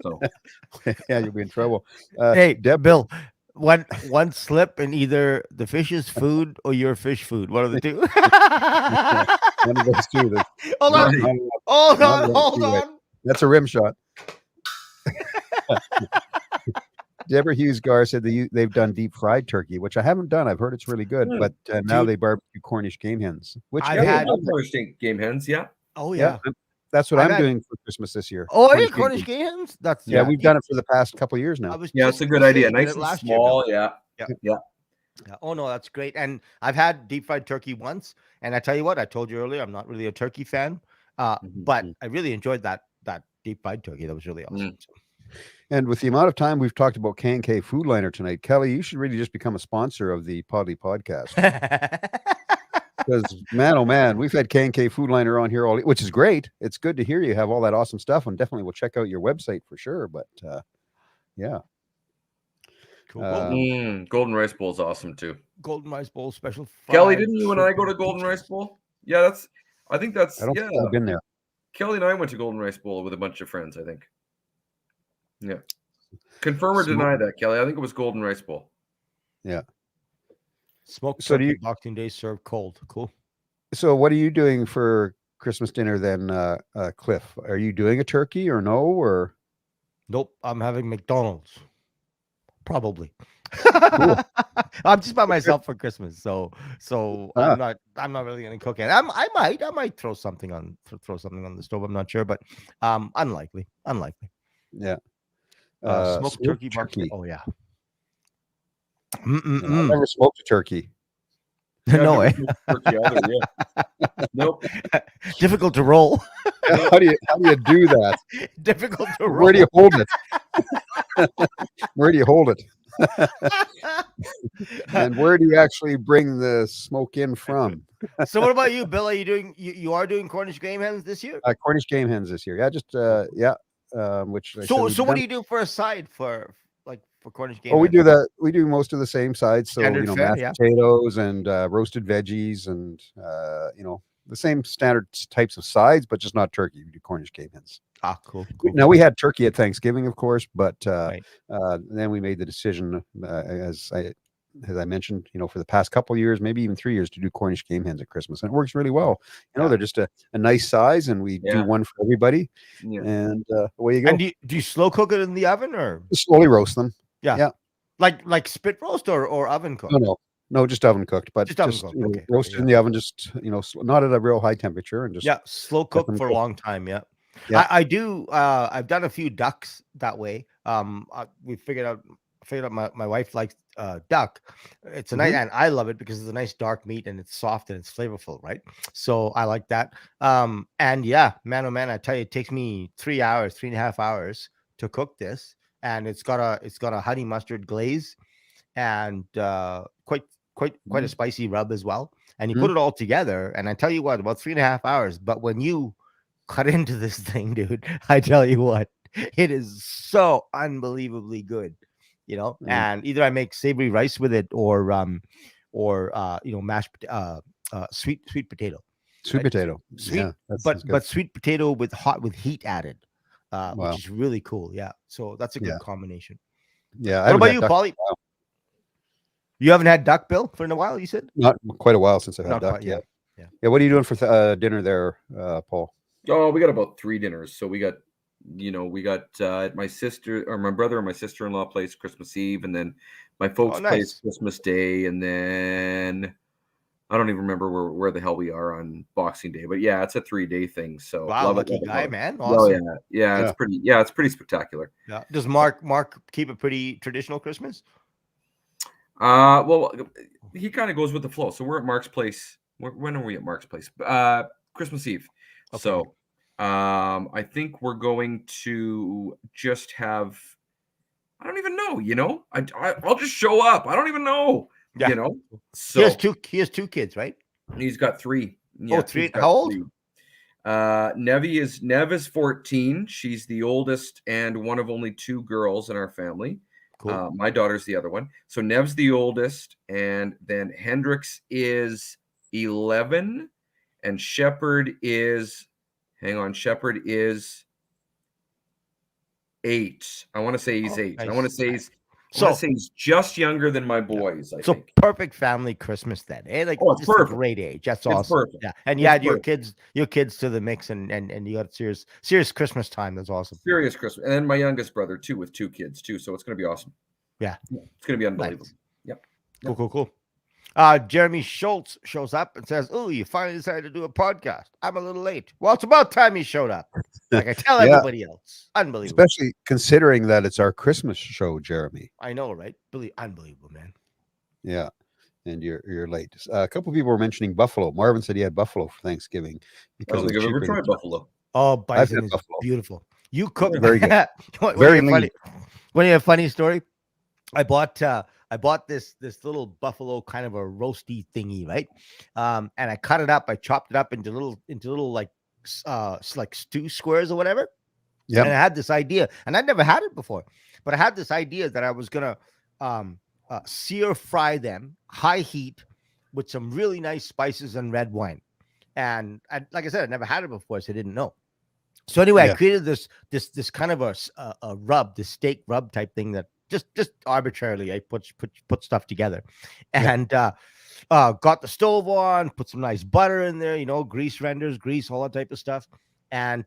So Yeah, you'll be in trouble. Hey, Bill, one slip in either the fish's food or your fish food. One of the two. One of those two. Hold on. Right. Hold on. That's a rim shot. Deborah Hughes Gar said they've done deep fried turkey, which I haven't done. I've heard it's really good, but now they barbecue Cornish game hens. Which I've had Cornish game hens. Yeah. Oh yeah. That's what I'm doing for Christmas this year. Oh, are you Cornish game hens? That's we've done it for the past couple of years now. It's a good idea. Nice and small. Yeah. Oh no, that's great. And I've had deep fried turkey once, and I tell you what, I told you earlier, I'm not really a turkey fan, but I really enjoyed that deep fried turkey. That was really awesome. And with the amount of time we've talked about K&K Foodliner tonight, Kelly, you should really just become a sponsor of the Podlie Podcast. Because man, oh man, we've had K&K Foodliner on here which is great. It's good to hear you have all that awesome stuff, and definitely we'll check out your website for sure. But yeah. Cool. Golden Rice Bowl is awesome too. Golden Rice Bowl special. Kelly, didn't you and I go to Golden Rice Bowl? Yeah, I think I don't think I've been there. Kelly and I went to Golden Rice Bowl with a bunch of friends, I think. Yeah. Confirm or deny that, Kelly. I think it was Golden Rice Bowl. Yeah. Smoked turkey Boxing Day served cold. Cool. So what are you doing for Christmas dinner then, Cliff? Are you doing a turkey or no? Or nope, I'm having McDonald's. Probably. I'm just by myself for Christmas, so I'm not really gonna cook it. I might throw something on the stove. I'm not sure, but unlikely. Yeah. Smoked turkey. Oh yeah. I've never smoked a turkey. No way. Nope. Difficult to roll. How do you do that? Difficult to roll. Where do you hold it? Where do you hold it? And where do you actually bring the smoke in from? So what about you, Bill? Are you doing you are doing Cornish game hens this year? Cornish game hens this year. Yeah, just which so what do you do for a side for Cornish game hens? We do that. We do most of the same sides. So Standard fare, mashed potatoes and roasted veggies and the same standard types of sides, but just not turkey. We do Cornish game hens. Ah, cool. Now we had turkey at Thanksgiving, of course, but then we made the decision, as I mentioned, for the past couple of years, maybe even 3 years, to do Cornish game hens at Christmas, and it works really well. They're just a nice size, and we do one for everybody, and away you go. And do you slow cook it in the oven or slowly roast them? Yeah. Like spit roast or oven cook? No, just oven cooked, but just oven cooked. Okay. Roasted in the oven, just not at a real high temperature, and just slow cook for a long time. Yeah. I do. I've done a few ducks that way. We figured out my wife likes duck. It's a nice, and I love it because it's a nice dark meat and it's soft and it's flavorful, right? So I like that. And yeah, man, oh man, I tell you, it takes me 3.5 hours to cook this, and it's got a honey mustard glaze, and quite a spicy rub as well. And you put it all together, and I tell you what, about 3.5 hours. But when you cut into this thing, dude, I tell you what, it is so unbelievably good, and either I make savory rice with it or mashed sweet potato. Sweet potato. Sweet, but sweet potato with heat added. Wow. which is really cool. Yeah, so that's a good Yeah. combination. Yeah. I What haven't about had you, duck Polly? You haven't had duck bill for a while, you said? not quite a while since I've had Not duck. quite, Yeah. yeah. Yeah. What are you doing for dinner there, Paul? Oh, we got about 3 dinners. So we got, at my sister or my brother and my sister-in-law place Christmas Eve, and then my folks' place Nice. Christmas Day, and then I don't even remember where the hell we are on Boxing Day. But yeah, it's a 3-day thing. So Wow, love it, lucky love it, guy, love it. man. Oh Awesome. yeah, Yeah. it's pretty spectacular. Yeah. Does Mark keep a pretty traditional Christmas? Well, he kind of goes with the flow. So we're at Mark's place. When are we at Mark's place? Christmas Eve. Okay. So, I think we're going to just have. I don't even know. I'll just show up. I don't even know. Yeah. So He has two kids, right? he's got 3. Yeah, Three. he's got How old? 3. Nev is 14. She's the oldest and one of only 2 girls in our family. Cool. My daughter's the other one. So Nev's the oldest, and then Hendrix is 11, and Shepherd is 8. I want to say he's 8. Nice. I want to say So he's just younger than my boys. I think. perfect family Christmas then. Like Oh, it's just a perfect. great age. That's It's awesome. perfect. Yeah. And It's you add your perfect. kids to the mix and you got serious Christmas time. That's awesome. Serious Christmas, and then my youngest brother too, with 2 kids too. So it's going to be awesome. Yeah. It's going to be unbelievable. Nice. Yep. Cool. Jeremy Schultz shows up and says, "Oh, you finally decided to do a podcast. I'm a little late." Well, it's about time you showed up. Like I tell Yeah. everybody else. Unbelievable. Especially considering that it's our Christmas show, Jeremy. I know, right? Unbelievable, man. Yeah. And you're late. A couple people were mentioning buffalo. Marvin said he had buffalo for Thanksgiving I because don't think it's I've ever cheaper than tried buffalo. Oh, I've bison had is buffalo. beautiful. You cook Very good. Very lean. funny. Want to hear a funny story? I bought this little buffalo kind of a roasty thingy, right? And I cut it up. I chopped it up into little like stew squares or whatever. Yeah. And I had this idea, and I'd never had it before, but I had this idea that I was gonna sear fry them, high heat, with some really nice spices and red wine. And like I said, I never had it before, so I didn't know. So anyway, I created this kind of a rub, this steak rub type thing that just arbitrarily I put stuff together, and got the stove on, put some nice butter in there, grease renders, all that type of stuff, and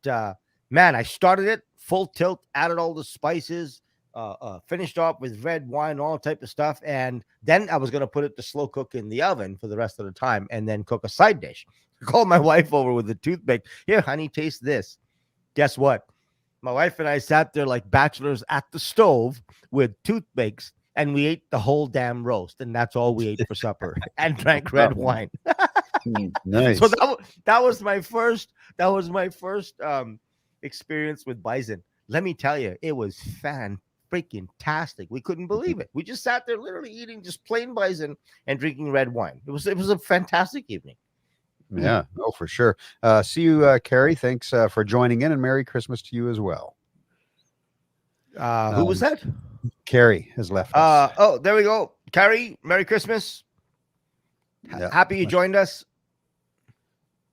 man, I started it full tilt, added all the spices, finished off with red wine, all type of stuff, and then I was gonna put it to slow cook in the oven for the rest of the time, and then cook a side dish. I called my wife over with a toothpick. Here, honey, taste this. Guess what? My wife and I sat there like bachelors at the stove with toothpicks, and we ate the whole damn roast, and that's all we ate for supper, and drank red wine. Nice. So that was my first experience with bison. Let me tell you, it was freaking tastic. We couldn't believe it. We just sat there literally eating just plain bison and drinking red wine. It was a fantastic evening. Yeah, oh, for sure. See you, Carrie. Thanks for joining in, and Merry Christmas to you as well. Who was that? Carrie has left us. Oh, there we go. Carrie, Merry Christmas. Yeah. Happy you joined us.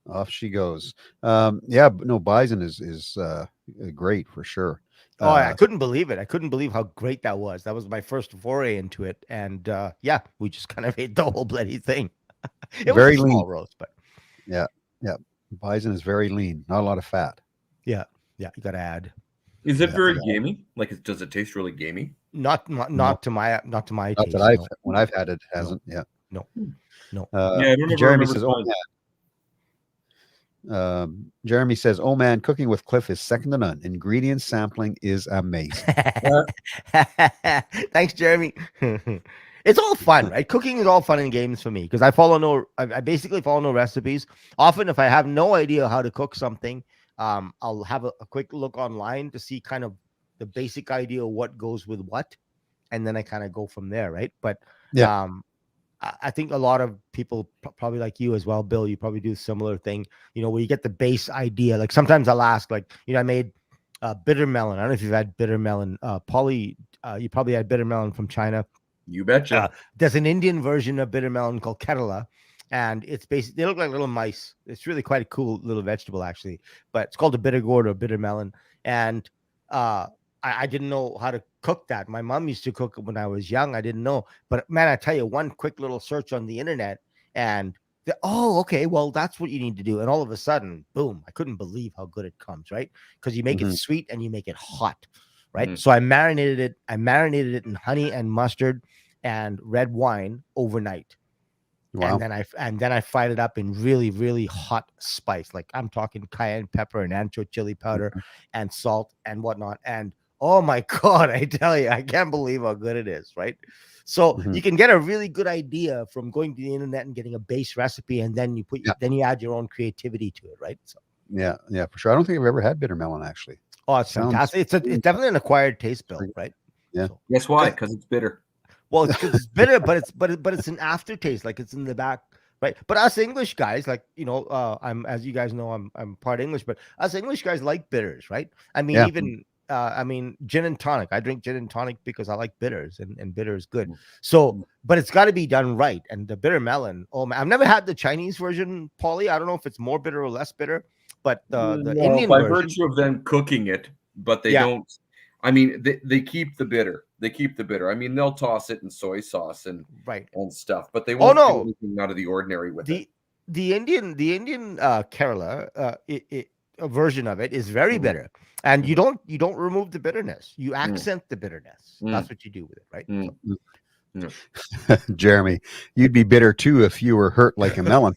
Off she goes. Yeah, but no, bison is great for sure. Oh, I couldn't believe it. I couldn't believe how great that was. That was my first foray into it, and yeah, we just kind of ate the whole bloody thing. It Very was a small lean. roast, but yeah. Bison is very lean, not a lot of fat. yeah, you got to add. Is it very gamey? Like, does it taste really gamey? Not to my Not taste. that when I've had it, hasn't. Yeah. No. Yeah, I don't Jeremy remember says, trying. Jeremy says, "Oh man, cooking with Cliff is second to none. Ingredient sampling is amazing." Thanks, Jeremy. It's all fun, right? Cooking is all fun and games for me because I basically follow no recipes. Often, if I have no idea how to cook something, I'll have a quick look online to see kind of the basic idea of what goes with what, and then I kind of go from there, right? But Yeah. I think a lot of people probably like you as well, Bill. You probably do a similar thing, where you get the base idea. Like sometimes I'll ask, like, I made bitter melon. I don't know if you've had bitter melon. Polly, you probably had bitter melon from China. You betcha. There's an Indian version of bitter melon called Kerala, and it's basically, they look like little mice. It's really quite a cool little vegetable, actually. But it's called a bitter gourd or bitter melon. And I didn't know how to cook that. My mom used to cook it when I was young. I didn't know. But man, I tell you, one quick little search on the internet and oh, okay, well, that's what you need to do. And all of a sudden, boom, I couldn't believe how good it comes, right? Because you make it sweet and you make it hot, right? So I marinated it in honey and mustard and red wine overnight. Wow. And then I fried it up in really, really hot spice. Like I'm talking cayenne pepper and ancho chili powder and salt and whatnot. And oh my God, I tell you, I can't believe how good it is, right? So you can get a really good idea from going to the internet and getting a base recipe, and then then you add your own creativity to it, right? So yeah, for sure. I don't think I've ever had bitter melon actually. oh, it's fantastic. It's definitely an acquired taste, Bill, right? Yeah. So, Guess why? Because it's bitter. well, it's bitter, but it's an aftertaste, like it's in the back, right? But us English guys, like I'm as you guys know, I'm part English, but us English guys like bitters, right? I mean, even gin and tonic. I drink gin and tonic because I like bitters, and bitter is good. So, but it's got to be done right. And the bitter melon, oh man, I've never had the Chinese version, Paulie. I don't know if it's more bitter or less bitter, but the Indian by version, virtue of them cooking it, but they don't. I mean, they keep the bitter. They keep the bitter. I mean, they'll toss it in soy sauce and stuff, but they won't do anything out of the ordinary with it. The Indian Kerala a version of it is very bitter, and you don't remove the bitterness. You accent the bitterness. That's what you do with it, right? So. Jeremy, you'd be bitter too if you were hurt like a melon.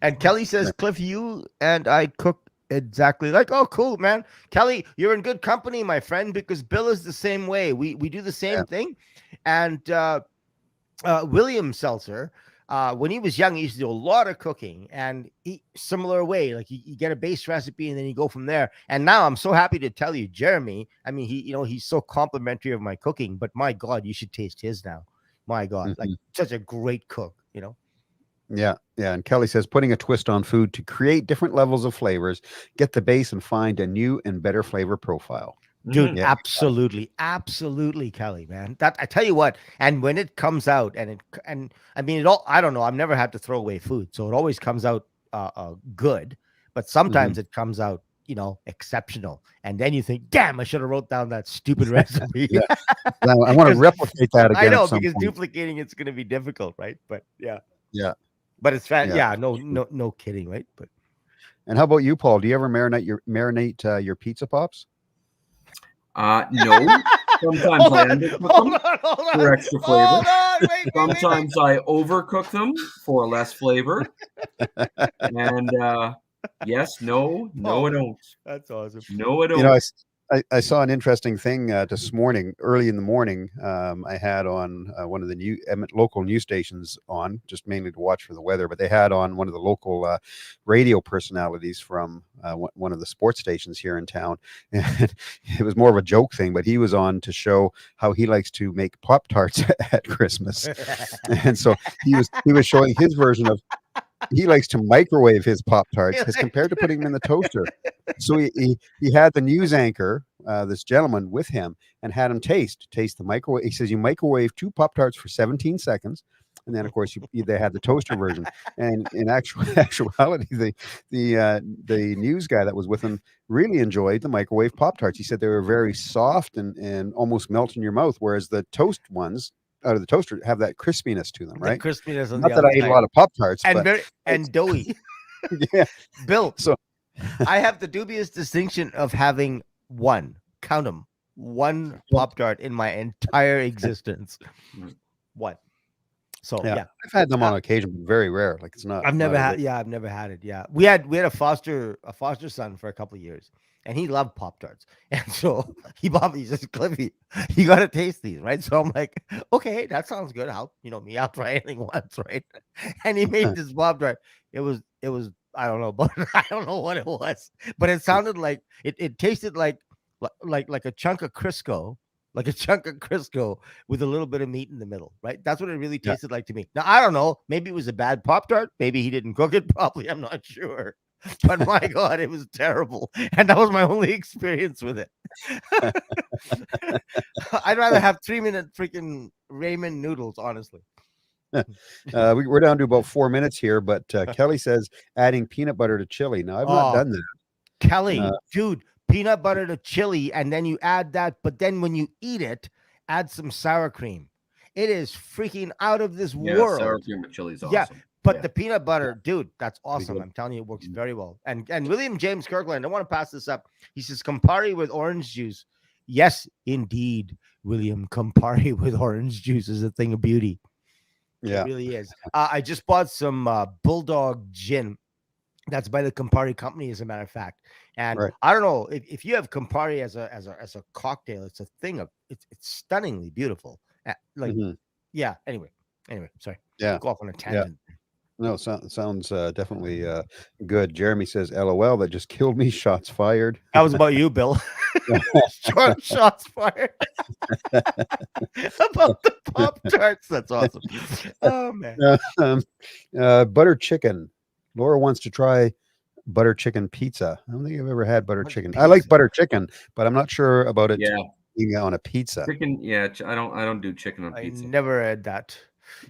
And Kelly says, Cliff, you and I cook exactly like, oh, cool, man. Kelly, you're in good company, my friend, because Bill is the same way. We do the same thing. And William Seltzer, when he was young, he used to do a lot of cooking, and similar way, like you get a base recipe and then you go from there. And now I'm so happy to tell you, Jeremy, I mean, he's so complimentary of my cooking, but my God, you should taste his now. My God, like such a great cook, Yeah. And Kelly says, putting a twist on food to create different levels of flavors, get the base and find a new and better flavor profile. Dude, absolutely, Kelly, man. That I tell you what, and when it comes out, and I mean it all. I don't know. I've never had to throw away food, so it always comes out good. But sometimes it comes out, exceptional, and then you think, damn, I should have wrote down that stupid recipe. I want to replicate that again. I know, because duplicating it's going to be difficult, right? But yeah. But it's no kidding, right? But and how about you, Paul? Do you ever marinate your pizza pops? No. Sometimes I undercook them for extra flavor. Sometimes I overcook them for less flavor. And yes, no, I don't. That's awesome. No, I don't. I saw an interesting thing this morning, early in the morning. I had on one of the local news stations on, just mainly to watch for the weather, but they had on one of the local radio personalities from one of the sports stations here in town. And it was more of a joke thing, but he was on to show how he likes to make Pop-Tarts at Christmas. And so he was showing his version of, he likes to microwave his Pop-Tarts as compared to putting them in the toaster. So he had the news anchor, this gentleman, with him, and had him taste the microwave. He says you microwave 2 Pop-Tarts for 17 seconds, and then of course they had the toaster version. And in actuality, the news guy that was with him really enjoyed the microwave Pop-Tarts. He said they were very soft and almost melt in your mouth, whereas the toast ones out of the toaster have that crispiness to them, right? The crispiness on Not the that other I ate side. a lot of Pop-Tarts, and doughy. Yeah. Bill, So I have the dubious distinction of having one Pop-Tart in my entire existence. One. So yeah. I've had them on occasion, but very rare. Like it's not. I've never had it. Yeah, we had a foster son for a couple of years, and he loved Pop-Tarts, and so he says, Cliffy, you got to taste these, right? So I'm like, okay, that sounds good. I'll try anything once, right? And he made this Pop-Tart. It was I don't know, but I don't know what it was, but it sounded like it tasted like a chunk of Crisco. Like a chunk of Crisco with a little bit of meat in the middle, right? That's what it really tasted like to me. Now, I don't know. Maybe it was a bad Pop-Tart. Maybe he didn't cook it properly. I'm not sure. But my God, it was terrible. And that was my only experience with it. I'd rather have 3-minute freaking ramen noodles, honestly. We're down to about 4 minutes here, but Kelly says adding peanut butter to chili. Now, I've not done that. Kelly, dude, peanut butter to chili, and then you add that. But then when you eat it, add some sour cream. It is freaking out of this Yeah, sour world. cream with chili is Yeah, awesome. but Yeah. the peanut butter, dude, that's Pretty awesome. good. I'm telling you, it works very well. And William James Kirkland, I want to pass this up. He says Campari with orange juice. Yes, indeed, William. Campari with orange juice is a thing of beauty. Yeah. It really is. I just bought some Bulldog gin. That's by the Campari company, as a matter of fact. And Right. I don't know if you have Campari as a cocktail. It's a thing of it's stunningly beautiful. Like, Mhm. yeah. Anyway, sorry. Yeah. Go off on a tangent. No, sounds definitely good. Jeremy says, "LOL, that just killed me." Shots fired. That was about you, Bill. Shots fired. About the Pop Tarts. That's awesome. Oh man. Butter chicken. Laura wants to try butter chicken pizza. I don't think I've ever had butter chicken. I like pizza. butter chicken, but I'm not sure about it Yeah. being on a pizza. Chicken, yeah, I don't do chicken on I pizza. never had that.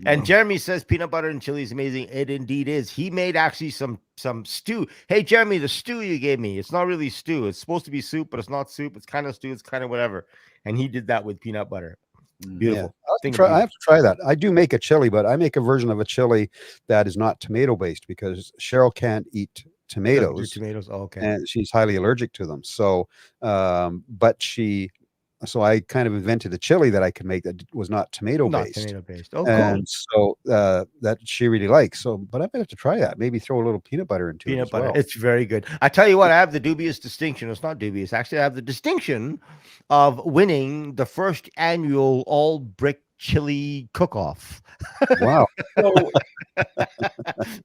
And Jeremy says peanut butter and chili is amazing. It indeed is. He made actually some stew. Hey, Jeremy, the stew you gave me, it's not really stew. It's supposed to be soup, but it's not soup. It's kind of stew. It's kind of whatever. And he did that with peanut butter. Beautiful. Yeah. I have to try that. I do make a chili, but I make a version of a chili that is not tomato based because Cheryl can't eat tomatoes. Tomatoes. Oh, okay. And she's highly allergic to them. So, so I kind of invented a chili that I could make that was not tomato based. Not tomato based. Oh, and cool. so that she really likes. So, but I might have to try that. Maybe throw a little peanut butter into it as Butter. well. It's very good. I tell you what, I have the dubious distinction. It's not dubious. Actually, I have the distinction of winning the first annual all brick chili cook-off. Wow. So,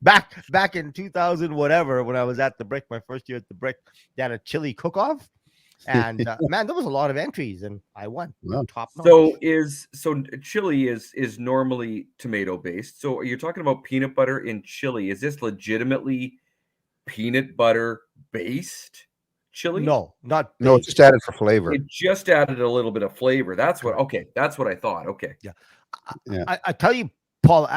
back in 2000 whatever, when I was at the Brick, my first year at the Brick, they had a chili cook-off, and man, there was a lot of entries, and I won. Wow. Top notch. So chili is normally tomato based. So you're talking about peanut butter in chili. Is this legitimately peanut butter based chili? No, not No, it's just added for flavor. It just added a little bit of flavor. That's what I thought. Okay. Yeah. Yeah. I tell you, Paul,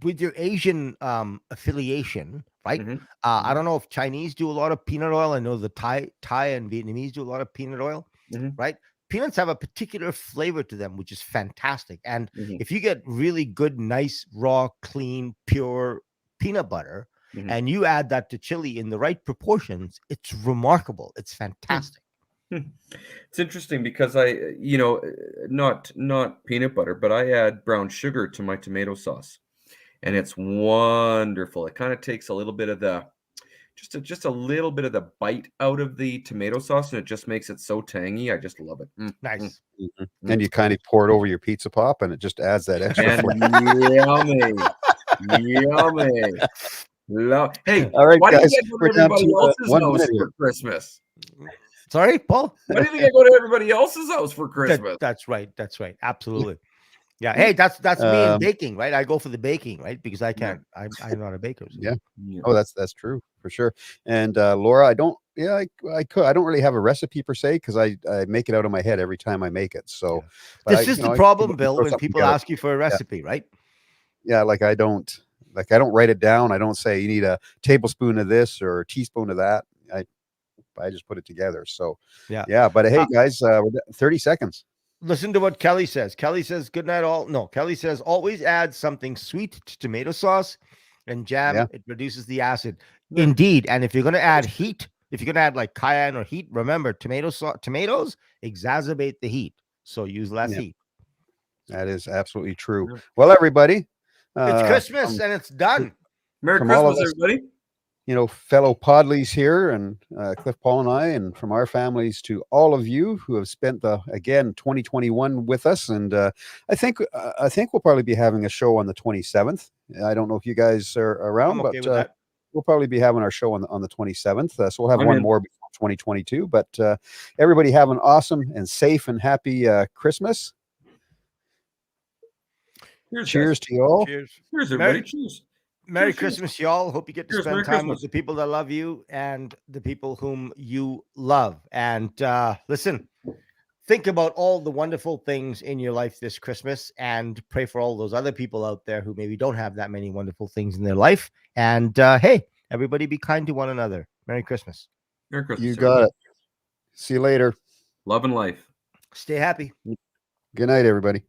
with your Asian affiliation, right? Mhm. I don't know if Chinese do a lot of peanut oil. I know the Thai and Vietnamese do a lot of peanut oil, Mhm. right? Peanuts have a particular flavor to them, which is fantastic. And Mhm. if you get really good, nice, raw, clean, pure peanut butter, Mhm. and you add that to chili in the right proportions, it's remarkable. It's fantastic. It's interesting because not peanut butter, but I add brown sugar to my tomato sauce, and it's wonderful. It kind of takes a little bit of the just a little bit of the bite out of the tomato sauce, and it just makes it so tangy. I just love it. Nice. Mm-hmm. And you kind of pour it over your pizza pop, and it just adds that extra flavor. Yummy. Hey, All right, why guys, do you go we're to down everybody to, else's 1 house minute for here. Christmas? Sorry, Paul? Why do you think I go to everybody else's house for Christmas? That's right. Absolutely. Yeah. Hey, that's me in baking, right? I go for the baking, right? Because I can't. I'm not a baker. So. Yeah. Oh, that's true for sure. And Laura, I don't really have a recipe per se because I make it out of my head every time I make it. So this is the problem, Bill, when people ask you for a recipe, right? Yeah, I don't write it down. I don't say you need a tablespoon of this or a teaspoon of that. I just put it together. So yeah. But hey, guys, 30 seconds. Listen to what Kelly says. Kelly says, good night all. No, Kelly says, always add something sweet to tomato sauce and jam. Yeah. It reduces the acid. Yeah. Indeed. And if you're going to add heat, if you're going to add like cayenne or heat, remember tomatoes exacerbate the heat. So use less heat. That is absolutely true. Well, everybody. It's Christmas and it's done. Merry Christmas, everybody. Fellow Podlies here, and Cliff, Paul, and I, and from our families to all of you who have spent 2021 with us. And I think we'll probably be having a show on the 27th. I don't know if you guys are around, but we'll probably be having our show on the 27th. So we'll have one more before 2022. But everybody have an awesome and safe and happy Christmas. Cheers to you all. Cheers, everybody. Cheers. Merry Christmas, y'all. Hope you get to spend time with the people that love you and the people whom you love. And listen, think about all the wonderful things in your life this Christmas and pray for all those other people out there who maybe don't have that many wonderful things in their life. And hey, everybody be kind to one another. Merry Christmas. Merry Christmas. You got it. See you later. Love and life. Stay happy. Good night, everybody.